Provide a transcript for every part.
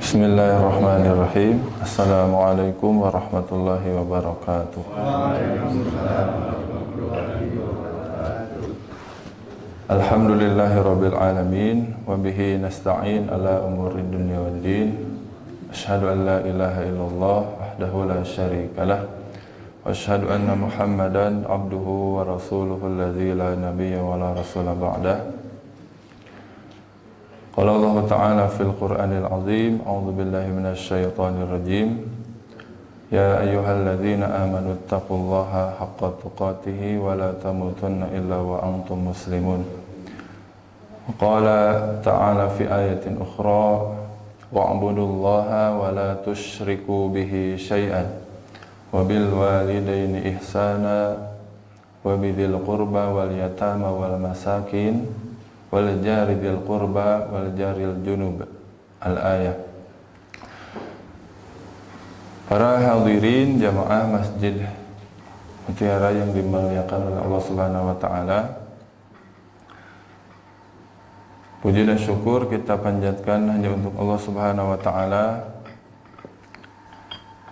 Bismillahirrahmanirrahim. Assalamualaikum warahmatullahi wabarakatuh. Alhamdulillahirabbil alamin wa bihi nasta'in ala umuri dunya waddin. Asyhadu an la ilaha illallah wahdahu la syarikalah wa asyhadu anna Muhammadan abduhu wa rasuluhu alladzi la nabiyya wa la rasula ba'dah. Qala Allah Ta'ala fil Qur'anil Azim, a'udzu billahi minasy syaithanir rajim. Ya ayyuhalladzina amanu taqullaha haqqa tuqatih wa la tamutunna illa wa antum muslimun. Qala Ta'ala fi ayatin ukhra, wa'budullaha wa la tusyriku bihi syai'an wa bil walidaini ihsana wa bidzil qurba wal yatama wal masakin wal jari dzil qurba wal jaril junub. Al-ayah. Para hadirin jamaah Masjid Mutiara yang dimuliakan oleh Allah Subhanahu wa taala, puji dan syukur kita panjatkan hanya untuk Allah Subhanahu wa taala.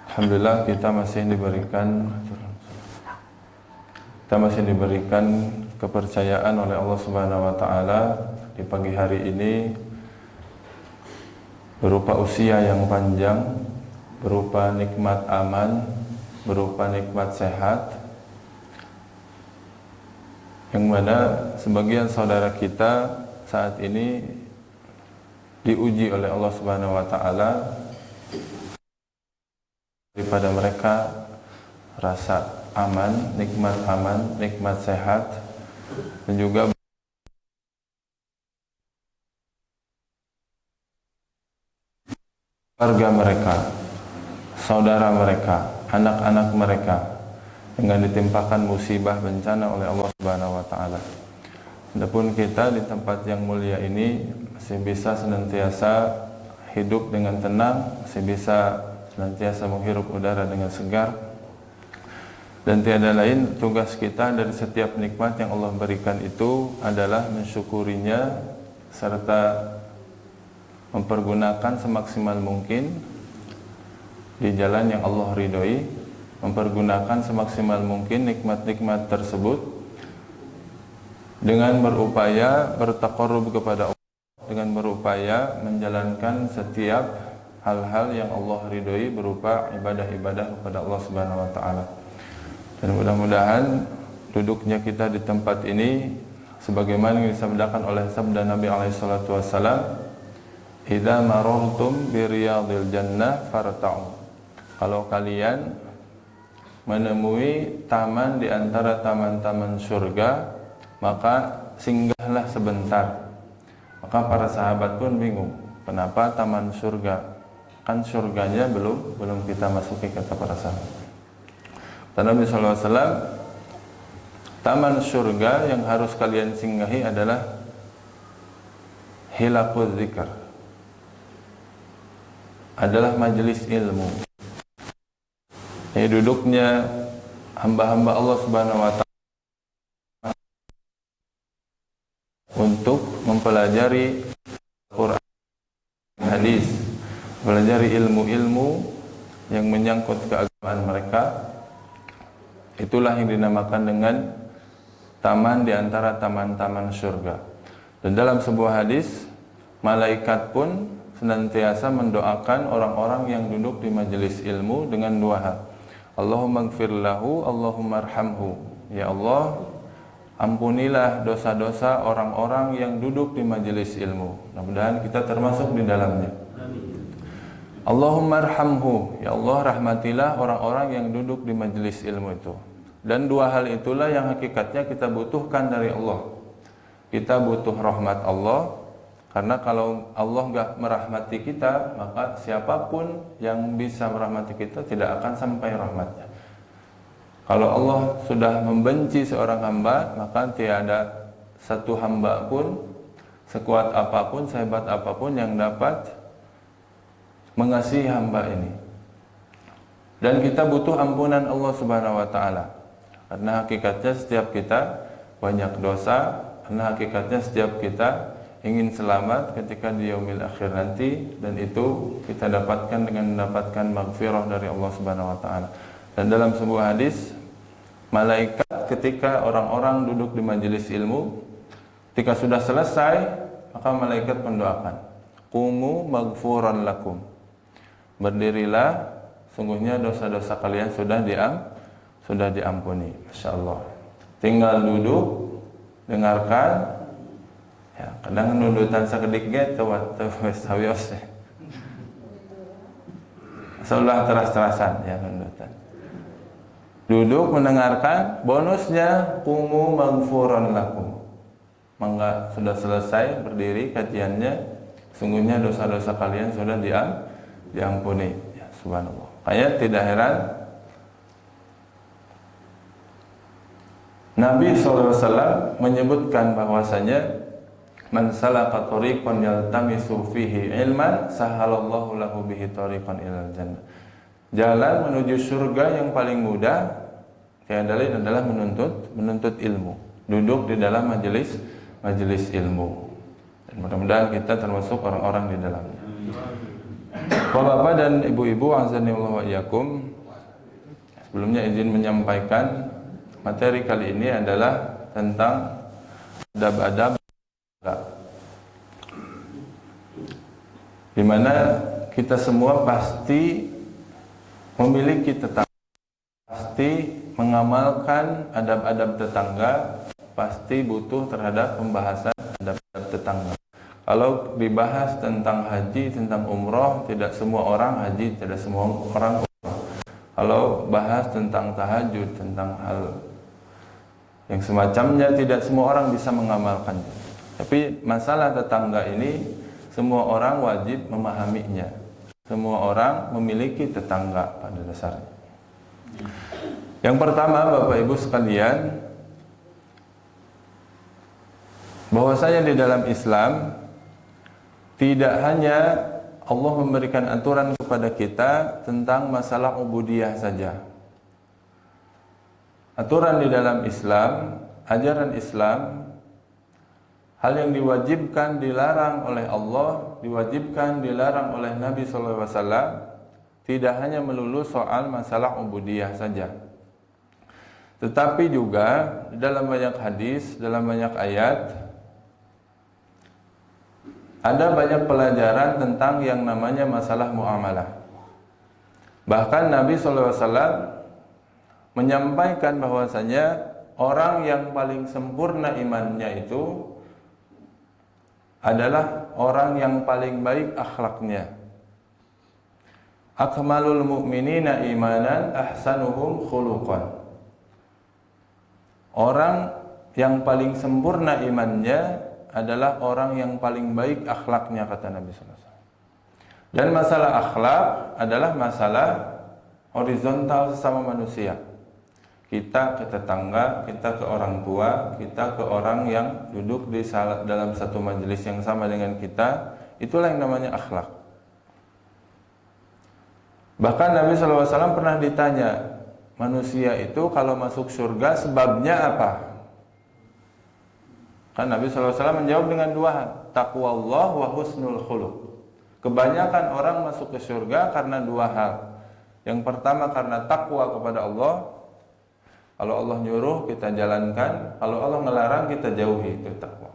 Alhamdulillah kita masih diberikan kepercayaan oleh Allah Subhanahu wa taala di pagi hari ini berupa usia yang panjang, berupa nikmat aman, berupa nikmat sehat, yang mana sebagian saudara kita saat ini diuji oleh Allah Subhanahu wa taala, daripada mereka rasa aman, nikmat sehat, dan juga keluarga mereka, saudara mereka, anak-anak mereka dengan ditimpakan musibah bencana oleh Allah Subhanahu wa taala. Adapun kita di tempat yang mulia ini masih bisa senantiasa hidup dengan tenang, masih bisa senantiasa menghirup udara dengan segar, dan tiada lain tugas kita dari setiap nikmat yang Allah berikan itu adalah mensyukurinya serta mempergunakan semaksimal mungkin di jalan yang Allah ridhoi, mempergunakan semaksimal mungkin nikmat-nikmat tersebut dengan berupaya bertaqarrub kepada Allah, dengan berupaya menjalankan setiap hal-hal yang Allah ridhoi berupa ibadah-ibadah kepada Allah Subhanahu wa taala. Dan mudah-mudahan duduknya kita di tempat ini sebagaimana yang disabdakan oleh sabda Nabi alaihi salatu wasallam, "Idza marartum bi riyadil jannah farta'u." Kalau kalian menemui taman di antara taman-taman surga, maka singgahlah sebentar. Maka para sahabat pun bingung, kenapa taman surga? Kan surganya belum kita masuki, kata para sahabat. Nabi SAW, taman surga yang harus kalian singgahi adalah hilaquz zikr, adalah majelis ilmu. Ini duduknya hamba-hamba Allah Subhanahu wa taala untuk mempelajari Quran, hadis, mempelajari ilmu-ilmu yang menyangkut keagamaan mereka. Itulah yang dinamakan dengan taman di antara taman-taman surga. Dan dalam sebuah hadis, malaikat pun senantiasa mendoakan orang-orang yang duduk di majelis ilmu dengan dua hal. Allahumma ighfir lahu, Allahumma arhamhu. Ya Allah, ampunilah dosa-dosa orang-orang yang duduk di majelis ilmu. Mudah-mudahan kita termasuk di dalamnya. Allahumma arhamhu, ya Allah rahmatilah orang-orang yang duduk di majelis ilmu itu. Dan dua hal itulah yang hakikatnya kita butuhkan dari Allah. Kita butuh rahmat Allah, karena kalau Allah enggak merahmati kita, maka siapapun yang bisa merahmati kita tidak akan sampai rahmatnya. Kalau Allah sudah membenci seorang hamba, maka tiada satu hamba pun, sekuat apapun, sehebat apapun yang dapat mengasihi hamba ini. Dan kita butuh ampunan Allah Subhanahu wa taala. Karena hakikatnya setiap kita banyak dosa, karena hakikatnya setiap kita ingin selamat ketika di yaumil akhir nanti, dan itu kita dapatkan dengan mendapatkan maghfirah dari Allah Subhanahu wa taala. Dan dalam sebuah hadis, malaikat ketika orang-orang duduk di majelis ilmu, ketika sudah selesai, maka malaikat mendoakan, "Qumu maghfuran lakum." Berdirilah, sungguhnya dosa-dosa kalian sudah diampuni. Masya Allah. Tinggal duduk, dengarkan. Ya, kadang nudutan sakedik ge teu wes hawios. Seolah teras-terasan ya nudutan. Duduk mendengarkan, bonusnya qumu maghfuran lakum. Mangga sudah selesai berdiri kajiannya, sungguhnya dosa-dosa kalian sudah diampuni. Ya, subhanallah. Kayak tidak heran Nabi SAW menyebutkan bahwasanya man salaka tariqan yaltamisu fihi ilman sahalallahu lahu bihi tariqan ilal jannah. Jalan menuju surga yang paling mudah tiada lain adalah menuntut ilmu. Duduk di dalam majelis ilmu. Dan mudah-mudahan kita termasuk orang-orang di dalamnya. Bapak-bapak dan ibu-ibu azani Allah wa iyyakum. Sebelumnya izin menyampaikan materi kali ini adalah tentang adab-adab, di mana kita semua pasti memiliki tetangga, pasti mengamalkan adab-adab tetangga, pasti butuh terhadap pembahasan adab-adab tetangga. Kalau dibahas tentang haji, tentang umroh, tidak semua orang haji, tidak semua orang umroh. Kalau bahas tentang tahajud, tentang hal yang semacamnya, tidak semua orang bisa mengamalkannya. Tapi masalah tetangga ini semua orang wajib memahaminya. Semua orang memiliki tetangga pada dasarnya. Yang pertama, Bapak Ibu sekalian, bahwasanya di dalam Islam tidak hanya Allah memberikan aturan kepada kita tentang masalah ubudiyah saja. Aturan di dalam Islam, ajaran Islam, hal yang diwajibkan dilarang oleh Allah, diwajibkan dilarang oleh Nabi SAW, tidak hanya melulu soal masalah ubudiyah saja, tetapi juga dalam banyak hadis, dalam banyak ayat, ada banyak pelajaran tentang yang namanya masalah muamalah. Bahkan Nabi SAW menyampaikan bahwasanya orang yang paling sempurna imannya itu adalah orang yang paling baik akhlaknya. Akmalul mu'minina imanan ahsanuhum khuluqan. Orang yang paling sempurna imannya adalah orang yang paling baik akhlaknya, kata Nabi SAW. Dan masalah akhlak adalah masalah horizontal sesama manusia. Kita ke tetangga, kita ke orang tua, kita ke orang yang duduk di dalam satu majelis yang sama dengan kita, itulah yang namanya akhlak. Bahkan Nabi SAW pernah ditanya, manusia itu kalau masuk surga sebabnya apa? Kan Nabi SAW menjawab dengan dua hal, taqwallah wa husnul khuluq. Kebanyakan orang masuk ke surga karena dua hal. Yang pertama karena takwa kepada Allah. Kalau Allah nyuruh kita jalankan, kalau Allah ngelarang kita jauhi, itu takwa.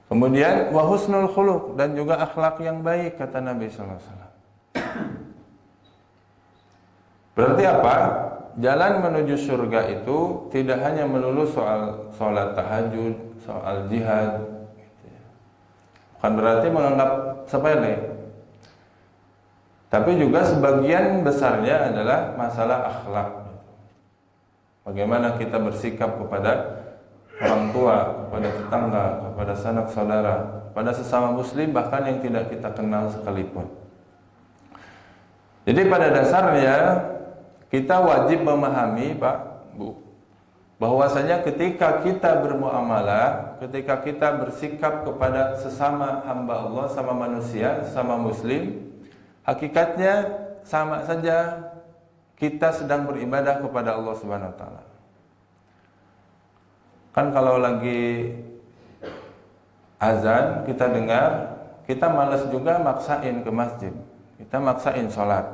Kemudian wa husnul khuluq, dan juga akhlak yang baik, kata Nabi SAW. Berarti apa? Jalan menuju surga itu tidak hanya melulu soal sholat tahajud, soal jihad, gitu ya. Bukan berarti menganggap sepele, tapi juga sebagian besarnya adalah masalah akhlak. Bagaimana kita bersikap kepada orang tua, kepada tetangga, kepada sanak saudara, pada sesama muslim, bahkan yang tidak kita kenal sekalipun. Jadi pada dasarnya kita wajib memahami, Pak, Bu, bahwasanya ketika kita bermuamalah, ketika kita bersikap kepada sesama hamba Allah, sama manusia, sama muslim, hakikatnya sama saja kita sedang beribadah kepada Allah Subhanahu wa taala. Kan kalau lagi azan kita dengar, kita malas juga maksain ke masjid. Kita maksain sholat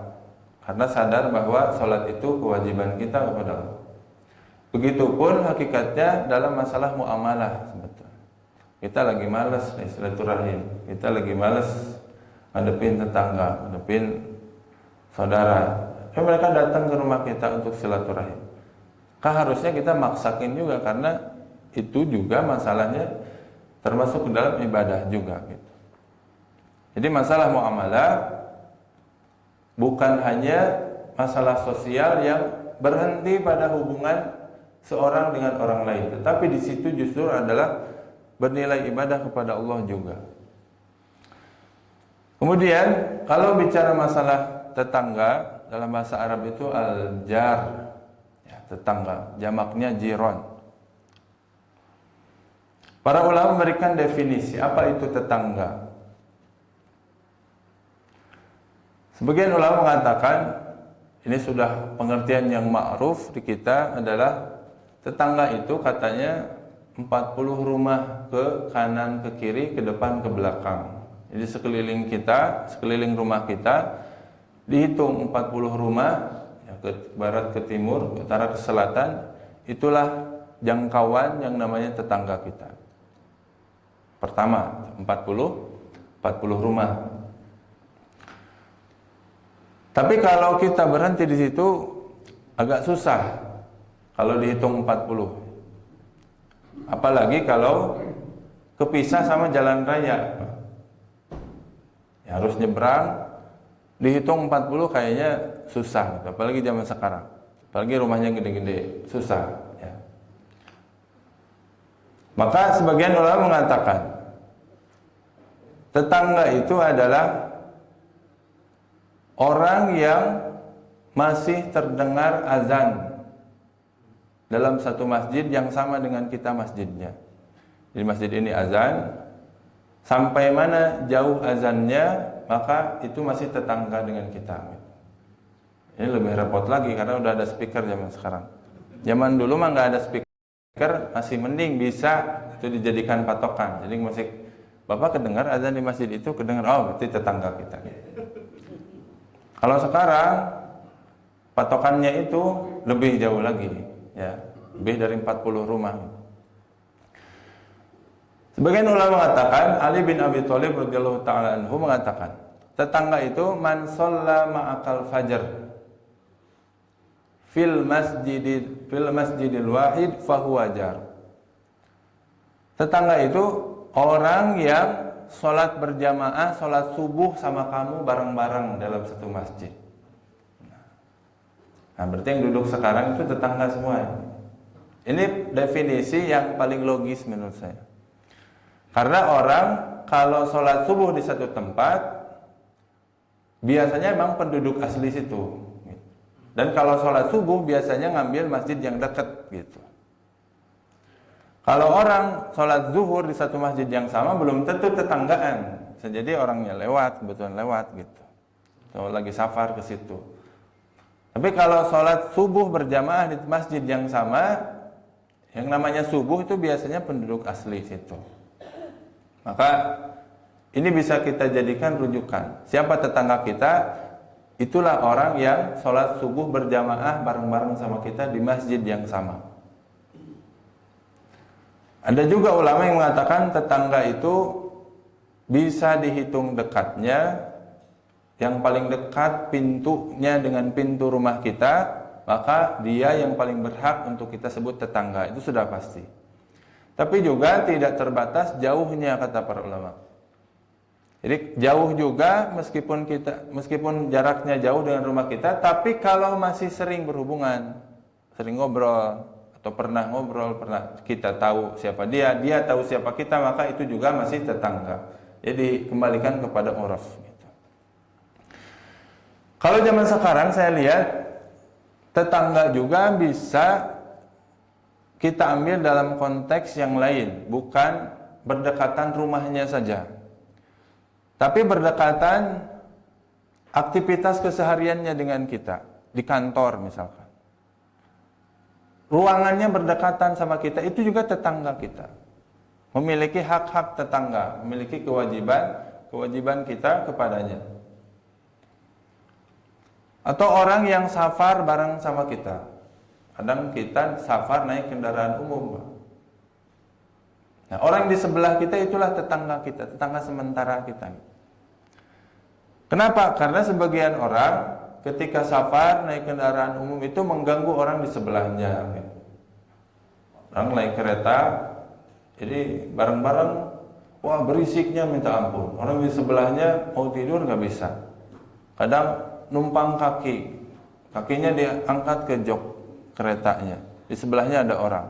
karena sadar bahwa sholat itu kewajiban kita kepada Allah. Begitupun hakikatnya dalam masalah muamalah sebetulnya. Kita lagi malas silaturahim, kita lagi malas ngadepin tetangga, ngadepin saudara. Mereka datang ke rumah kita untuk silaturahim. Harusnya kita maksakin juga karena itu juga masalahnya termasuk ke dalam ibadah juga gitu. Jadi masalah muamalah bukan hanya masalah sosial yang berhenti pada hubungan seorang dengan orang lain, tetapi di situ justru adalah bernilai ibadah kepada Allah juga. Kemudian kalau bicara masalah tetangga, dalam bahasa Arab itu al-jar, ya, tetangga, jamaknya jiron. Para ulama memberikan definisi apa itu tetangga. Sebagian ulama mengatakan, ini sudah pengertian yang ma'ruf di kita adalah tetangga itu katanya 40 rumah ke kanan, ke kiri, ke depan, ke belakang. Jadi sekeliling kita, sekeliling rumah kita dihitung 40 rumah, ya, ke barat, ke timur, ke utara, ke selatan. Itulah jangkauan yang namanya tetangga kita. Pertama 40 rumah. Tapi kalau kita berhenti di situ agak susah kalau dihitung 40. Apalagi kalau kepisah sama jalan raya, ya, harus nyebrang, dihitung 40 kayaknya susah gitu. Apalagi zaman sekarang, apalagi rumahnya gede-gede, susah ya. Maka sebagian ulama mengatakan tetangga itu adalah orang yang masih terdengar azan dalam satu masjid yang sama dengan kita masjidnya. Jadi masjid ini azan, sampai mana jauh azannya, maka itu masih tetangga dengan kita. Ini lebih repot lagi karena udah ada speaker zaman sekarang. Zaman dulu mah nggak ada speaker, masih mending bisa itu dijadikan patokan. Jadi masih, Bapak kedengar azan di masjid itu, kedengar, oh berarti tetangga kita. Kalau sekarang patokannya itu lebih jauh lagi, ya, lebih dari 40 rumah. Sebagian ulama mengatakan, Ali bin Abi Thalib radhiyallahu taala anhu mengatakan, tetangga itu man shalla ma'akal fajr fil masjidil wahid fahuwa jar. Tetangga itu orang yang sholat berjamaah, sholat subuh sama kamu bareng-bareng dalam satu masjid. Nah, berarti yang duduk sekarang itu tetangga semua. Ini definisi yang paling logis menurut saya. Karena orang kalau sholat subuh di satu tempat, biasanya memang penduduk asli situ. Dan kalau sholat subuh biasanya ngambil masjid yang dekat gitu. Kalau orang sholat zuhur di satu masjid yang sama, belum tentu tetanggaan. Bisa jadi orangnya lewat, kebetulan lewat gitu. Kalau lagi safar ke situ. Tapi kalau sholat subuh berjamaah di masjid yang sama, yang namanya subuh itu biasanya penduduk asli situ. Maka ini bisa kita jadikan rujukan. Siapa tetangga kita? Itulah orang yang sholat subuh berjamaah bareng-bareng sama kita di masjid yang sama. Ada juga ulama yang mengatakan tetangga itu bisa dihitung dekatnya. Yang paling dekat pintunya dengan pintu rumah kita, maka dia yang paling berhak untuk kita sebut tetangga. Itu sudah pasti. Tapi juga tidak terbatas jauhnya, kata para ulama. Jadi jauh juga meskipun jaraknya jauh dengan rumah kita, tapi kalau masih sering berhubungan, sering ngobrol, atau pernah ngobrol, pernah kita tahu siapa dia tahu siapa kita, maka itu juga masih tetangga. Jadi kembalikan kepada uraf gitu. Kalau zaman sekarang saya lihat tetangga juga bisa kita ambil dalam konteks yang lain, bukan berdekatan rumahnya saja, tapi berdekatan aktivitas kesehariannya dengan kita di kantor misalkan. Ruangannya berdekatan sama kita, itu juga tetangga kita. Memiliki hak-hak tetangga, memiliki kewajiban kita kepadanya. Atau orang yang safar bareng sama kita. Kadang kita safar naik kendaraan umum. Nah, orang di sebelah kita itulah tetangga kita, tetangga sementara kita. Kenapa? Karena sebagian orang ketika safar naik kendaraan umum itu mengganggu orang di sebelahnya. Orang naik kereta, jadi bareng-bareng, wah berisiknya minta ampun. Orang di sebelahnya mau tidur nggak bisa. Kadang numpang kakinya diangkat ke jok keretanya. Di sebelahnya ada orang.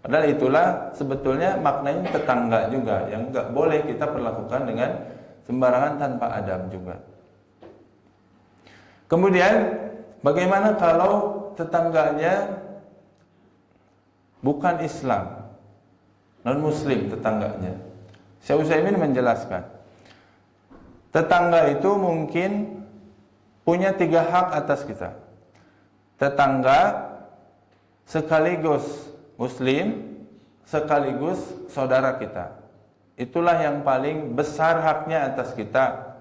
Padahal itulah sebetulnya maknanya tetangga juga, yang nggak boleh kita perlakukan dengan sembarangan tanpa adab juga. Kemudian bagaimana kalau tetangganya bukan Islam, non-Muslim tetangganya? Syekh Utsaimin menjelaskan, tetangga itu mungkin punya 3 hak atas kita. Tetangga sekaligus Muslim, sekaligus saudara kita. Itulah yang paling besar haknya atas kita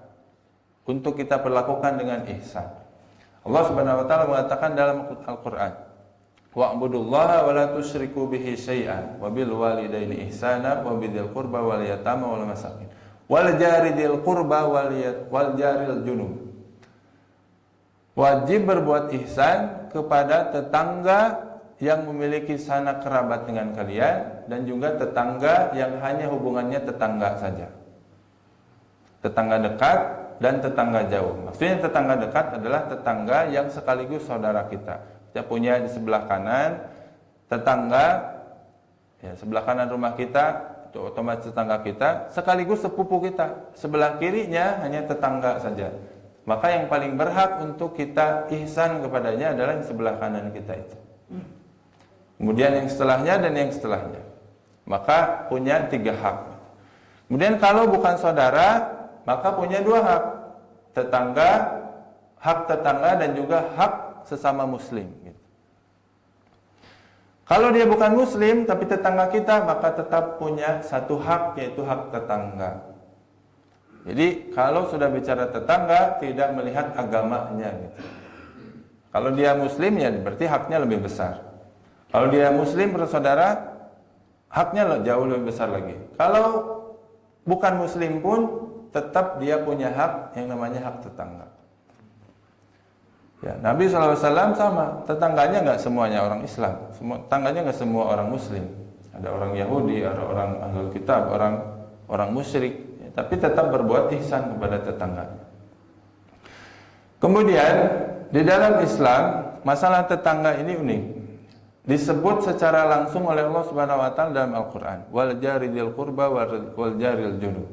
untuk kita perlakukan dengan ihsan. Allah Subhanahu wa taala mengatakan dalam Al-Qur'an, "Wa'budullaha wa la tusyriku bihi syai'an wa bil walidaini ihsana wa bidzil qurba wal yatama wal masakin wal jari dzil qurba wal jaril junub." Wajib berbuat ihsan kepada tetangga yang memiliki sanak kerabat dengan kalian, dan juga tetangga yang hanya hubungannya tetangga saja. Tetangga dekat dan tetangga jauh. Maksudnya tetangga dekat adalah tetangga yang sekaligus saudara kita. Kita punya di sebelah kanan tetangga, ya, sebelah kanan rumah kita itu otomatis tetangga kita, sekaligus sepupu kita. Sebelah kirinya hanya tetangga saja. Maka yang paling berhak untuk kita ihsan kepadanya adalah yang sebelah kanan kita itu. Kemudian yang setelahnya dan yang setelahnya. Maka punya 3 hak. Kemudian kalau bukan saudara, maka punya 2 hak. Hak tetangga dan juga hak sesama muslim. Kalau dia bukan muslim tapi tetangga kita, maka tetap punya 1 hak, yaitu hak tetangga. Jadi kalau sudah bicara tetangga, tidak melihat agamanya gitu. Kalau dia muslim ya berarti haknya lebih besar. Kalau dia muslim bersaudara, haknya jauh lebih besar lagi. Kalau bukan muslim pun tetap dia punya hak yang namanya hak tetangga. Ya, Nabi SAW sama, tetangganya nggak semuanya orang Islam, tetangganya nggak semua orang Muslim. Ada orang Yahudi, ada orang Ahlul Kitab, orang musyrik, ya, tapi tetap berbuat ihsan kepada tetangganya. Kemudian di dalam Islam masalah tetangga ini unik. Disebut secara langsung oleh Allah Subhanahu wa taala dalam Al-Qur'an, wal jari dzil qurba wal jaril junub.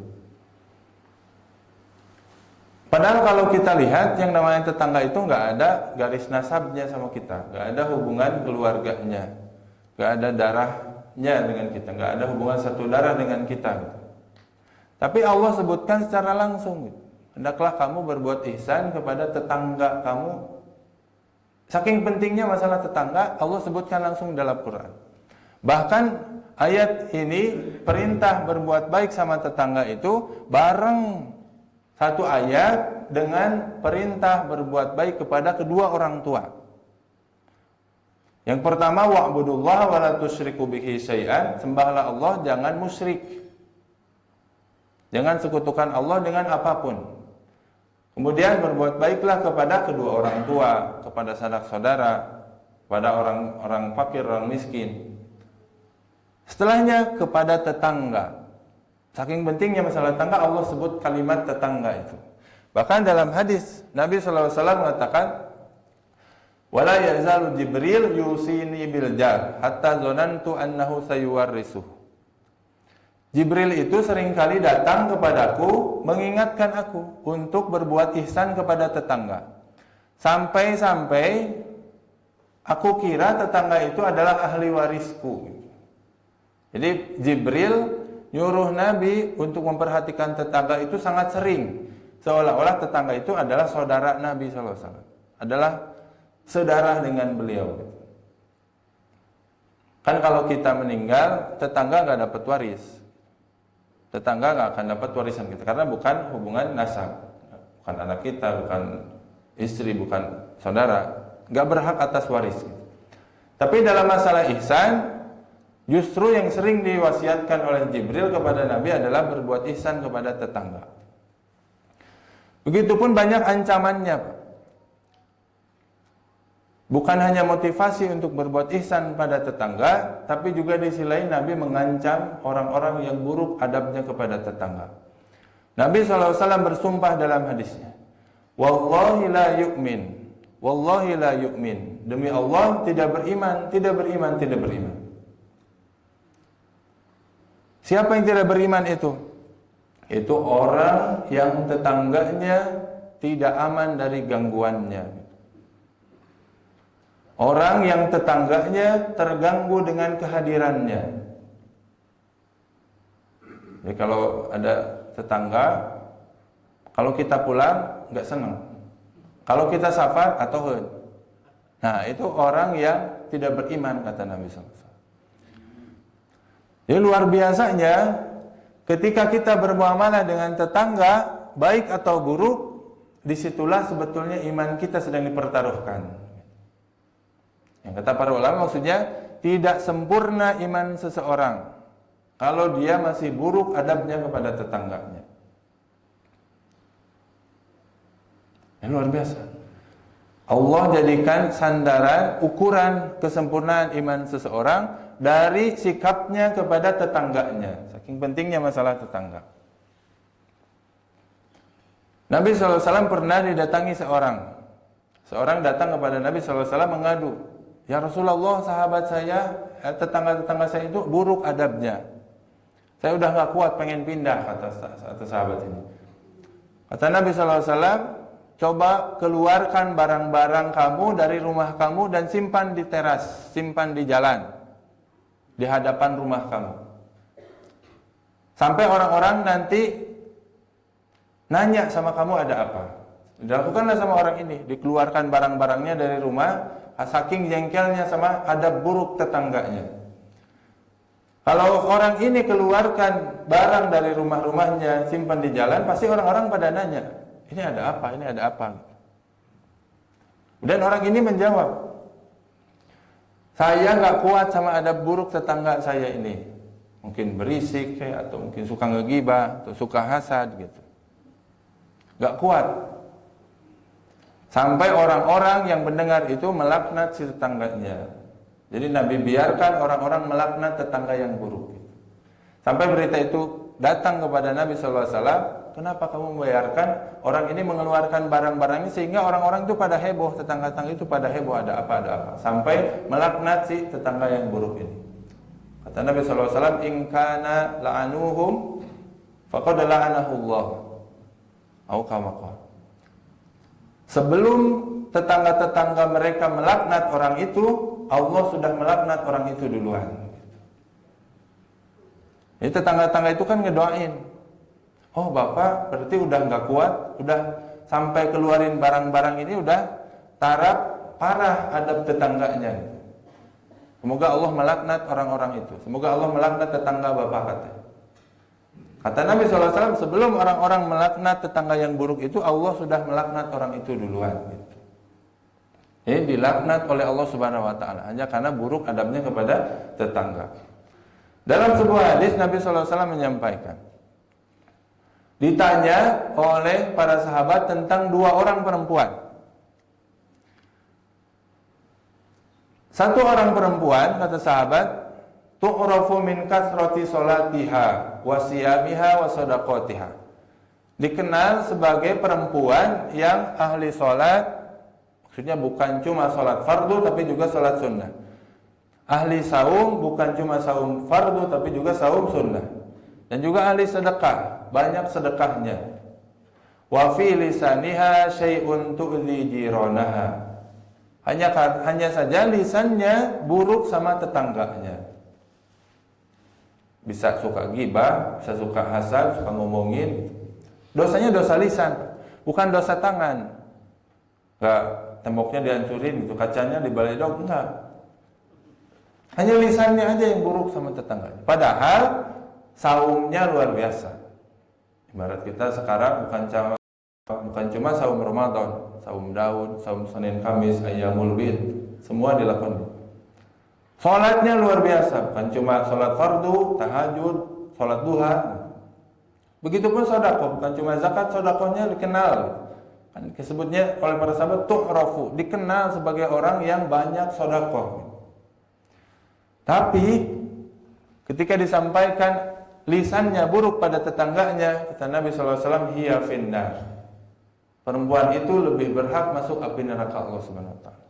Padahal kalau kita lihat yang namanya tetangga itu nggak ada garis nasabnya sama kita, nggak ada hubungan keluarganya, nggak ada darahnya dengan kita, nggak ada hubungan satu darah dengan kita. Tapi Allah sebutkan secara langsung, hendaklah kamu berbuat ihsan kepada tetangga kamu. Saking pentingnya masalah tetangga, Allah sebutkan langsung dalam Quran. Bahkan ayat ini perintah berbuat baik sama tetangga itu bareng satu ayat dengan perintah berbuat baik kepada kedua orang tua. Yang pertama, wa'budullaha wa la tusyriku bihi syai'an, sembahlah Allah, jangan musyrik. Jangan sekutukan Allah dengan apapun. Kemudian berbuat baiklah kepada kedua orang tua, kepada sanak saudara, kepada orang fakir, orang miskin. Setelahnya kepada tetangga. Saking pentingnya masalah tetangga, Allah sebut kalimat tetangga itu. Bahkan dalam hadis Nabi SAW mengatakan, wala yazalu Jibril yusini bil jar hatta zonantu annahu sayuwarrisuh. Jibril itu seringkali datang kepadaku mengingatkan aku untuk berbuat ihsan kepada tetangga. Sampai-sampai aku kira tetangga itu adalah ahli warisku. Jadi Jibril nyuruh Nabi untuk memperhatikan tetangga itu sangat sering. seolah-olah tetangga itu adalah saudara Nabi SAW, adalah sedarah dengan beliau. Kan kalau kita meninggal, tetangga nggak dapat waris, tetangga nggak akan dapat warisan kita karena bukan hubungan nasab, bukan anak kita, bukan istri, bukan saudara, nggak berhak atas waris. Tapi dalam masalah ihsan, justru yang sering diwasiatkan oleh Jibril kepada Nabi adalah berbuat ihsan kepada tetangga. Begitupun banyak ancamannya, Pak. Bukan hanya motivasi untuk berbuat ihsan pada tetangga, tapi juga di sisi lain Nabi mengancam orang-orang yang buruk adabnya kepada tetangga. Nabi SAW bersumpah dalam hadisnya, Wallahi la yu'min, Wallahi la yu'min, demi Allah tidak beriman, tidak beriman, tidak beriman. Siapa yang tidak beriman itu? Itu orang yang tetangganya tidak aman dari gangguannya. Orang yang tetangganya terganggu dengan kehadirannya. Jadi kalau ada tetangga, kalau kita pulang nggak senang. Kalau kita safar atau nah itu orang yang tidak beriman, kata Nabi SAW. Jadi luar biasanya ketika kita bermuamalah dengan tetangga, baik atau buruk, disitulah sebetulnya iman kita sedang dipertaruhkan. Yang kata para ulama maksudnya tidak sempurna iman seseorang kalau dia masih buruk adabnya kepada tetangganya. Luar biasa. Allah jadikan sandaran ukuran kesempurnaan iman seseorang dari sikapnya kepada tetangganya. Saking pentingnya masalah tetangga. Nabi SAW pernah didatangi seorang. Seorang datang kepada Nabi SAW mengadu, ya Rasulullah, sahabat saya, tetangga-tetangga saya itu buruk adabnya. Saya udah gak kuat, pengen pindah, kata sahabat ini. Kata Nabi SAW, coba keluarkan barang-barang kamu dari rumah kamu dan simpan di teras, simpan di jalan, di hadapan rumah kamu. Sampai orang-orang nanti nanya sama kamu ada apa. Dilakukanlah sama orang ini, dikeluarkan barang-barangnya dari rumah, saking jengkelnya sama adab buruk tetangganya. Kalau orang ini keluarkan barang dari rumah-rumahnya, simpan di jalan, pasti orang-orang pada nanya, ini ada apa, ini ada apa. Dan orang ini menjawab, saya nggak kuat sama adab buruk tetangga saya ini. Mungkin berisik, atau mungkin suka ngegibah, atau suka hasad gitu. Nggak kuat. Sampai orang-orang yang mendengar itu melaknat si tetangganya. Jadi Nabi biarkan orang-orang melaknat tetangga yang buruk. Sampai berita itu datang kepada Nabi SAW, kenapa kamu membiarkan orang ini mengeluarkan barang-barangnya sehingga orang-orang itu pada heboh, tetangga-tetangga itu pada heboh, ada apa, ada apa. Sampai melaknat si tetangga yang buruk ini. Kata Nabi SAW, in kana la'anuhum faqad la'anahullah. Au kama qala. Sebelum tetangga-tetangga mereka melaknat orang itu, Allah sudah melaknat orang itu duluan. Jadi tetangga-tetangga itu kan ngedoain, oh bapak berarti udah nggak kuat, udah sampai keluarin barang-barang ini, udah taraf parah adab tetangganya. Semoga Allah melaknat orang-orang itu. Semoga Allah melaknat tetangga bapak, kata Nabi SAW, sebelum orang-orang melaknat tetangga yang buruk itu, Allah sudah melaknat orang itu duluan. Gitu. Jadi dilaknat oleh Allah Subhanahu Wa Taala hanya karena buruk adabnya kepada tetangga. Dalam sebuah hadis Nabi SAW menyampaikan, ditanya oleh para sahabat tentang dua orang perempuan. Satu orang perempuan, kata sahabat, tu'rafu min kasrati salatiha wa siyamiha wa sadaqatiha. Dikenal sebagai perempuan yang ahli salat, maksudnya bukan cuma salat fardu tapi juga salat sunnah. Ahli saum, bukan cuma saum fardu tapi juga saum sunnah. Dan juga ahli sedekah, banyak sedekahnya. Wa fi lisaniha syai'un tu'dhi jiranaha. Hanya saja lisannya buruk sama tetangganya. Bisa suka gibah, bisa suka hasad, suka ngomongin. Dosanya dosa lisan. Bukan dosa tangan. Enggak, temboknya dihancurin gitu, kacanya dibaledog, enggak. Hanya lisannya aja yang buruk sama tetangga. Padahal saumnya luar biasa. Ibarat kita sekarang bukan cuma saum Ramadan, saum Daud, saum Senin Kamis, Ayyamul Bid, semua dilakukan. Salatnya luar biasa, bukan cuma salat fardu, tahajud, salat duha. Begitupun sedekah, bukan cuma zakat, sedekahnya dikenal. Kan disebutnya oleh para sahabat tu'rafu, dikenal sebagai orang yang banyak sedekah. Tapi ketika disampaikan lisannya buruk pada tetangganya, kata Nabi SAW, hiya finnar. Perempuan itu lebih berhak masuk api neraka Allah Subhanahu wa taala.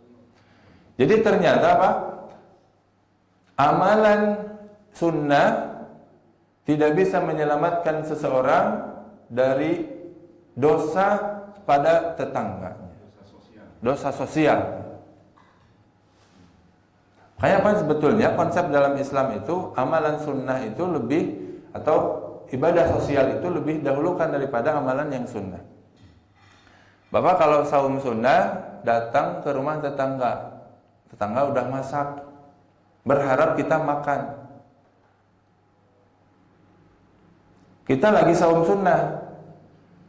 Jadi ternyata apa? Amalan sunnah tidak bisa menyelamatkan seseorang dari dosa pada tetangganya. Dosa sosial. Kayak apa sebetulnya konsep dalam Islam itu amalan sunnah itu lebih atau ibadah sosial itu lebih dahulukan daripada amalan yang sunnah. Bapak kalau saum sunnah datang ke rumah tetangga, tetangga udah masak, berharap kita makan. Kita lagi saum sunnah,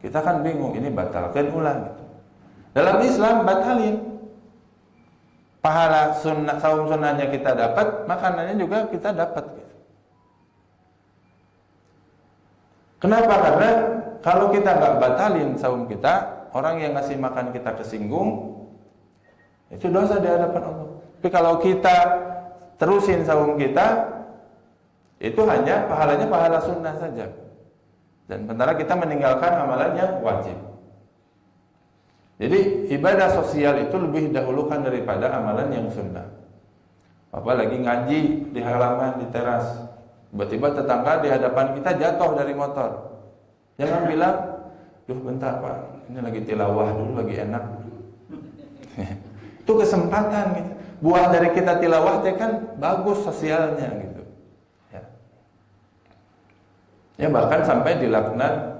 kita kan bingung ini batalkan ulang. Gitu. Dalam Islam batalin. Pahala sunnah, saum sunnahnya kita dapat, makanannya juga kita dapat. Gitu. Kenapa? Karena kalau kita nggak batalin saum kita, orang yang ngasih makan kita kesinggung, itu dosa di hadapan Allah. Tapi kalau kita terusin saum kita, itu hanya pahalanya pahala sunnah saja. Dan sementara kita meninggalkan amalan yang wajib. Jadi ibadah sosial itu lebih dahulukan daripada amalan yang sunnah. Bapak lagi ngaji di halaman, di teras, tiba-tiba tetangga di hadapan kita jatuh dari motor. Jangan bilang, duh bentar Pak, ini lagi tilawah dulu, lagi enak. Itu kesempatan gitu. Buah dari kita tilawah itu kan bagus sosialnya gitu. Ya bahkan sampai dilaknat.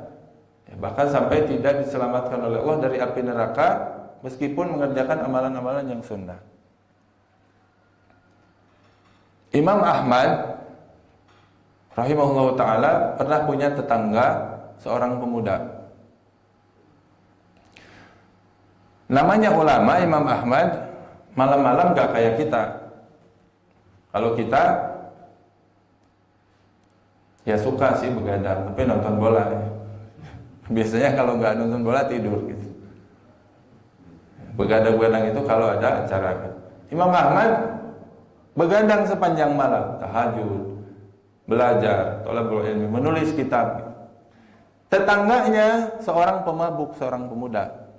Bahkan sampai tidak diselamatkan oleh Allah dari api neraka meskipun mengerjakan amalan-amalan yang sunnah. Imam Ahmad rahimahullah ta'ala pernah punya tetangga seorang pemuda. Namanya ulama Imam Ahmad, malam-malam gak kayak kita. Kalau kita ya suka sih begadang, tapi nonton bola ya. Biasanya kalau nggak nonton bola tidur gitu. Begadang-begadang itu kalau ada acara gitu. Imam Ahmad begadang sepanjang malam, tahajud, belajar, thalabul ilmi, menulis kitab gitu. Tetangganya seorang pemabuk, seorang pemuda.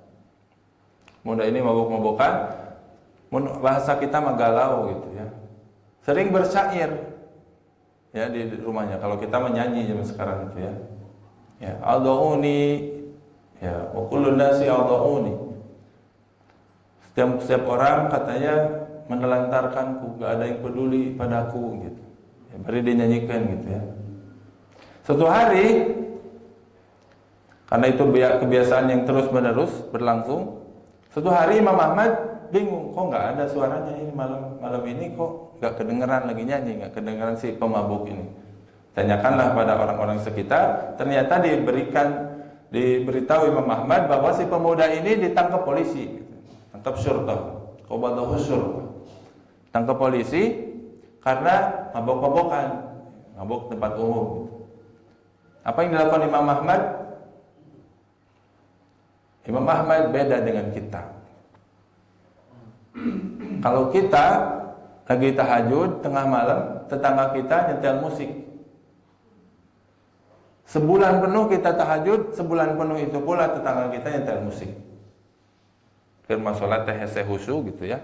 Muda ini mabuk-mabukan, bahasa kita mah galau gitu ya. Sering bersyair ya di rumahnya. Kalau kita menyanyi zaman sekarang itu ya. Ya, ad'uni ya, wa kullun nasi ad'uni. Setiap orang katanya menelantarkanku, gak ada yang peduli padaku gitu. Ya, bari dinyanyikan gitu ya. Suatu hari karena itu kebiasaan yang terus-menerus berlangsung, suatu hari Imam Ahmad bingung, kok nggak ada suaranya ini malam ini kok nggak kedengeran lagi nyanyi, nggak kedengeran si pemabuk ini. Tanyakanlah pada orang-orang sekitar, ternyata diberitahu Imam Ahmad bahwa si pemuda ini ditangkap polisi, tangkap syurta, qabadahu syurta, tangkap polisi karena mabok-mabokan, mabok tempat umum. Apa yang dilakukan Imam Ahmad? Imam Ahmad beda dengan kita. Kalau kita lagi tahajud tengah malam, tetangga kita nyetel musik. Sebulan penuh kita tahajud, sebulan penuh itu pula tetangga kita nyetel musik. Firman sholat hese husu gitu ya.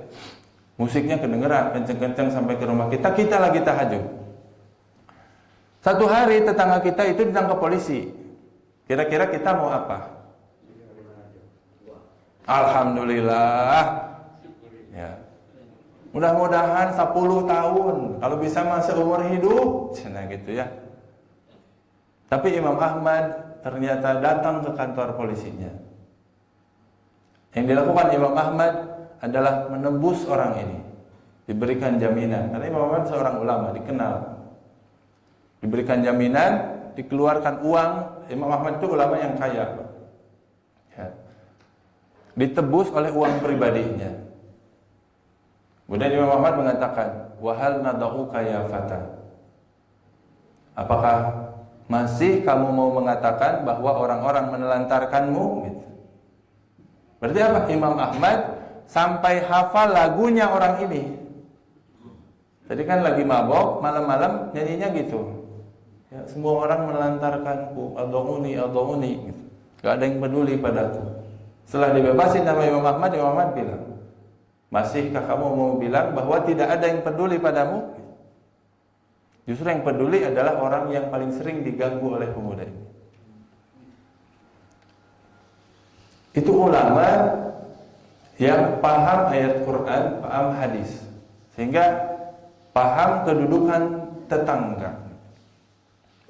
Musiknya kedengeran, kenceng-kenceng sampai ke rumah kita, kita lagi tahajud. Satu hari tetangga kita itu ditangkap polisi. Kira-kira kita mau apa? Alhamdulillah. Ya. Mudah-mudahan 10 tahun, kalau bisa masa umur hidup, cina gitu ya. Tapi Imam Ahmad ternyata datang ke kantor polisinya. Yang dilakukan Imam Ahmad adalah menebus orang ini, diberikan jaminan. Karena Imam Ahmad seorang ulama dikenal, diberikan jaminan, dikeluarkan uang. Imam Ahmad itu ulama yang kaya, ya. Ditebus oleh uang pribadinya. Kemudian Imam Ahmad mengatakan, wahal nadauka ya fata, apakah masih kamu mau mengatakan bahwa orang-orang menelantarkanmu? Gitu. Berarti apa? Imam Ahmad sampai hafal lagunya orang ini. Tadi kan lagi mabok, malam-malam nyanyinya gitu. Ya, semua orang menelantarkanku, adonguni, gitu. Gak ada yang peduli padaku. Setelah dibebasin sama Imam Ahmad bilang, masihkah kamu mau bilang bahwa tidak ada yang peduli padamu? Justru yang peduli adalah orang yang paling sering diganggu oleh pemuda ini. Itu ulama yang paham ayat Quran, paham hadis, sehingga paham kedudukan tetangga.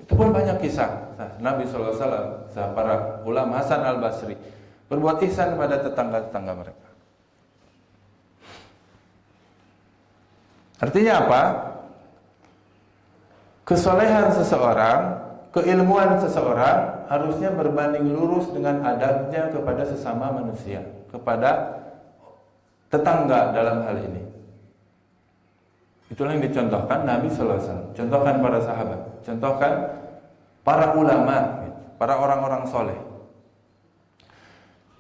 Itu pun banyak kisah. Nabi SAW, para ulama, Hasan al-Basri berbuat ihsan pada tetangga-tetangga mereka. Artinya apa? Kesolehan seseorang, keilmuan seseorang harusnya berbanding lurus dengan adabnya kepada sesama manusia, kepada tetangga dalam hal ini. Itulah yang dicontohkan Nabi SAW, contohkan para sahabat, contohkan para ulama, para orang-orang soleh.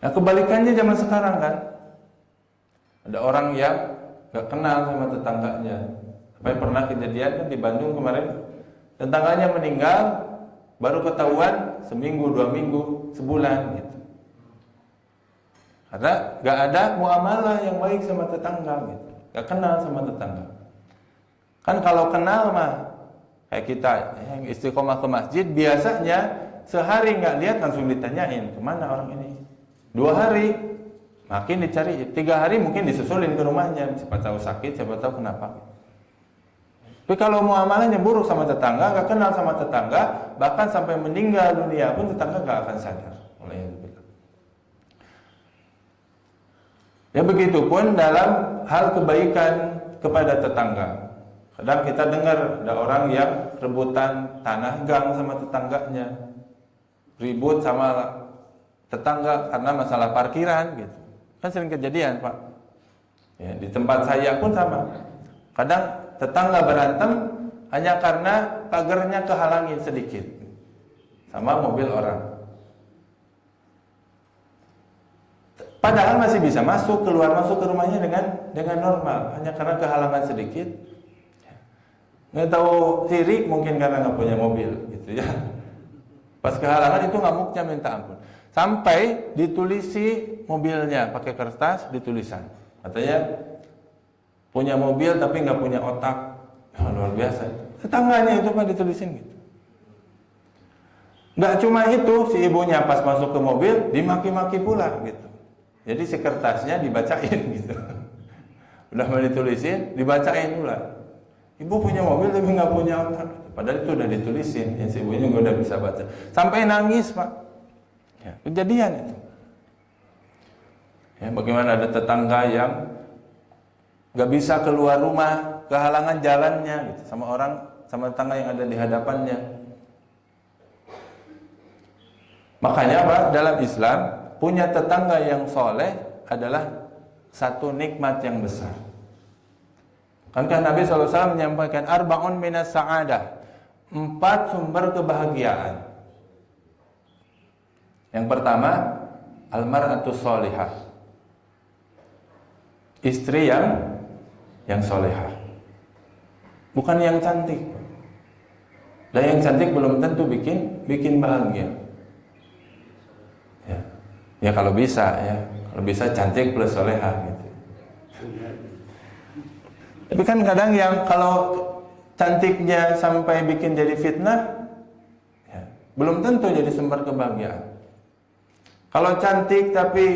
Nah, kebalikannya zaman sekarang kan, ada orang yang gak kenal sama tetangganya. Sampai pernah kejadian kan di Bandung kemarin, tetangganya meninggal, baru ketahuan seminggu, 2 minggu, sebulan gitu. Karena gak ada muamalah yang baik sama tetangga gitu, gak kenal sama tetangga. Kan kalau kenal mah kayak kita yang istiqomah ke masjid, biasanya sehari nggak lihat langsung ditanyain kemana orang ini. 2 hari makin dicari, 3 hari mungkin disusulin ke rumahnya, siapa tahu sakit, siapa tahu kenapa. Tapi kalau muamalahnya buruk sama tetangga, nggak kenal sama tetangga, bahkan sampai meninggal dunia pun tetangga nggak akan sadar. Ya begitupun dalam hal kebaikan kepada tetangga. Kadang kita dengar ada orang yang rebutan tanah gang sama tetangganya, ribut sama tetangga karena masalah parkiran gitu. Kan sering kejadian, Pak. Ya, di tempat saya pun sama. Kadang tetangga berantem hanya karena pagarnya kehalangi sedikit sama mobil orang. Padahal masih bisa masuk ke rumahnya dengan normal, hanya karena kehalangan sedikit. Nggak tahu sirik mungkin karena nggak punya mobil gitu ya. Pas kehalangan itu ngamuknya minta ampun. Sampai ditulisi mobilnya pakai kertas, ditulisan. Katanya punya mobil tapi nggak punya otak. Ya, luar biasa. Tetangganya itu Pak ditulisin gitu. Nggak cuma itu, si ibunya pas masuk ke mobil dimaki-maki pula gitu. Jadi si kertasnya dibacain gitu. Udah mau ditulisin, dibacain pula. Ibu punya mobil tapi nggak punya otak. Padahal itu udah ditulisin, ya si ibunya juga udah bisa baca. Sampai nangis Pak. Ya, kejadian itu. Ya, bagaimana ada tetangga yang nggak bisa keluar rumah, kehalangan jalannya gitu, sama tetangga yang ada di hadapannya. Makanya Pak, dalam Islam punya tetangga yang soleh adalah satu nikmat yang besar. Kan Nabi SAW menyampaikan arba'un minas sa'adah, 4 sumber kebahagiaan. Yang pertama, almar'atus solihah, istri yang solehah, bukan yang cantik. Dan yang cantik belum tentu bikin bahagia. Ya kalau bisa cantik plus solehah gitu. Tapi kan kadang yang kalau cantiknya sampai bikin jadi fitnah, ya, belum tentu jadi sumber kebahagiaan. Kalau cantik tapi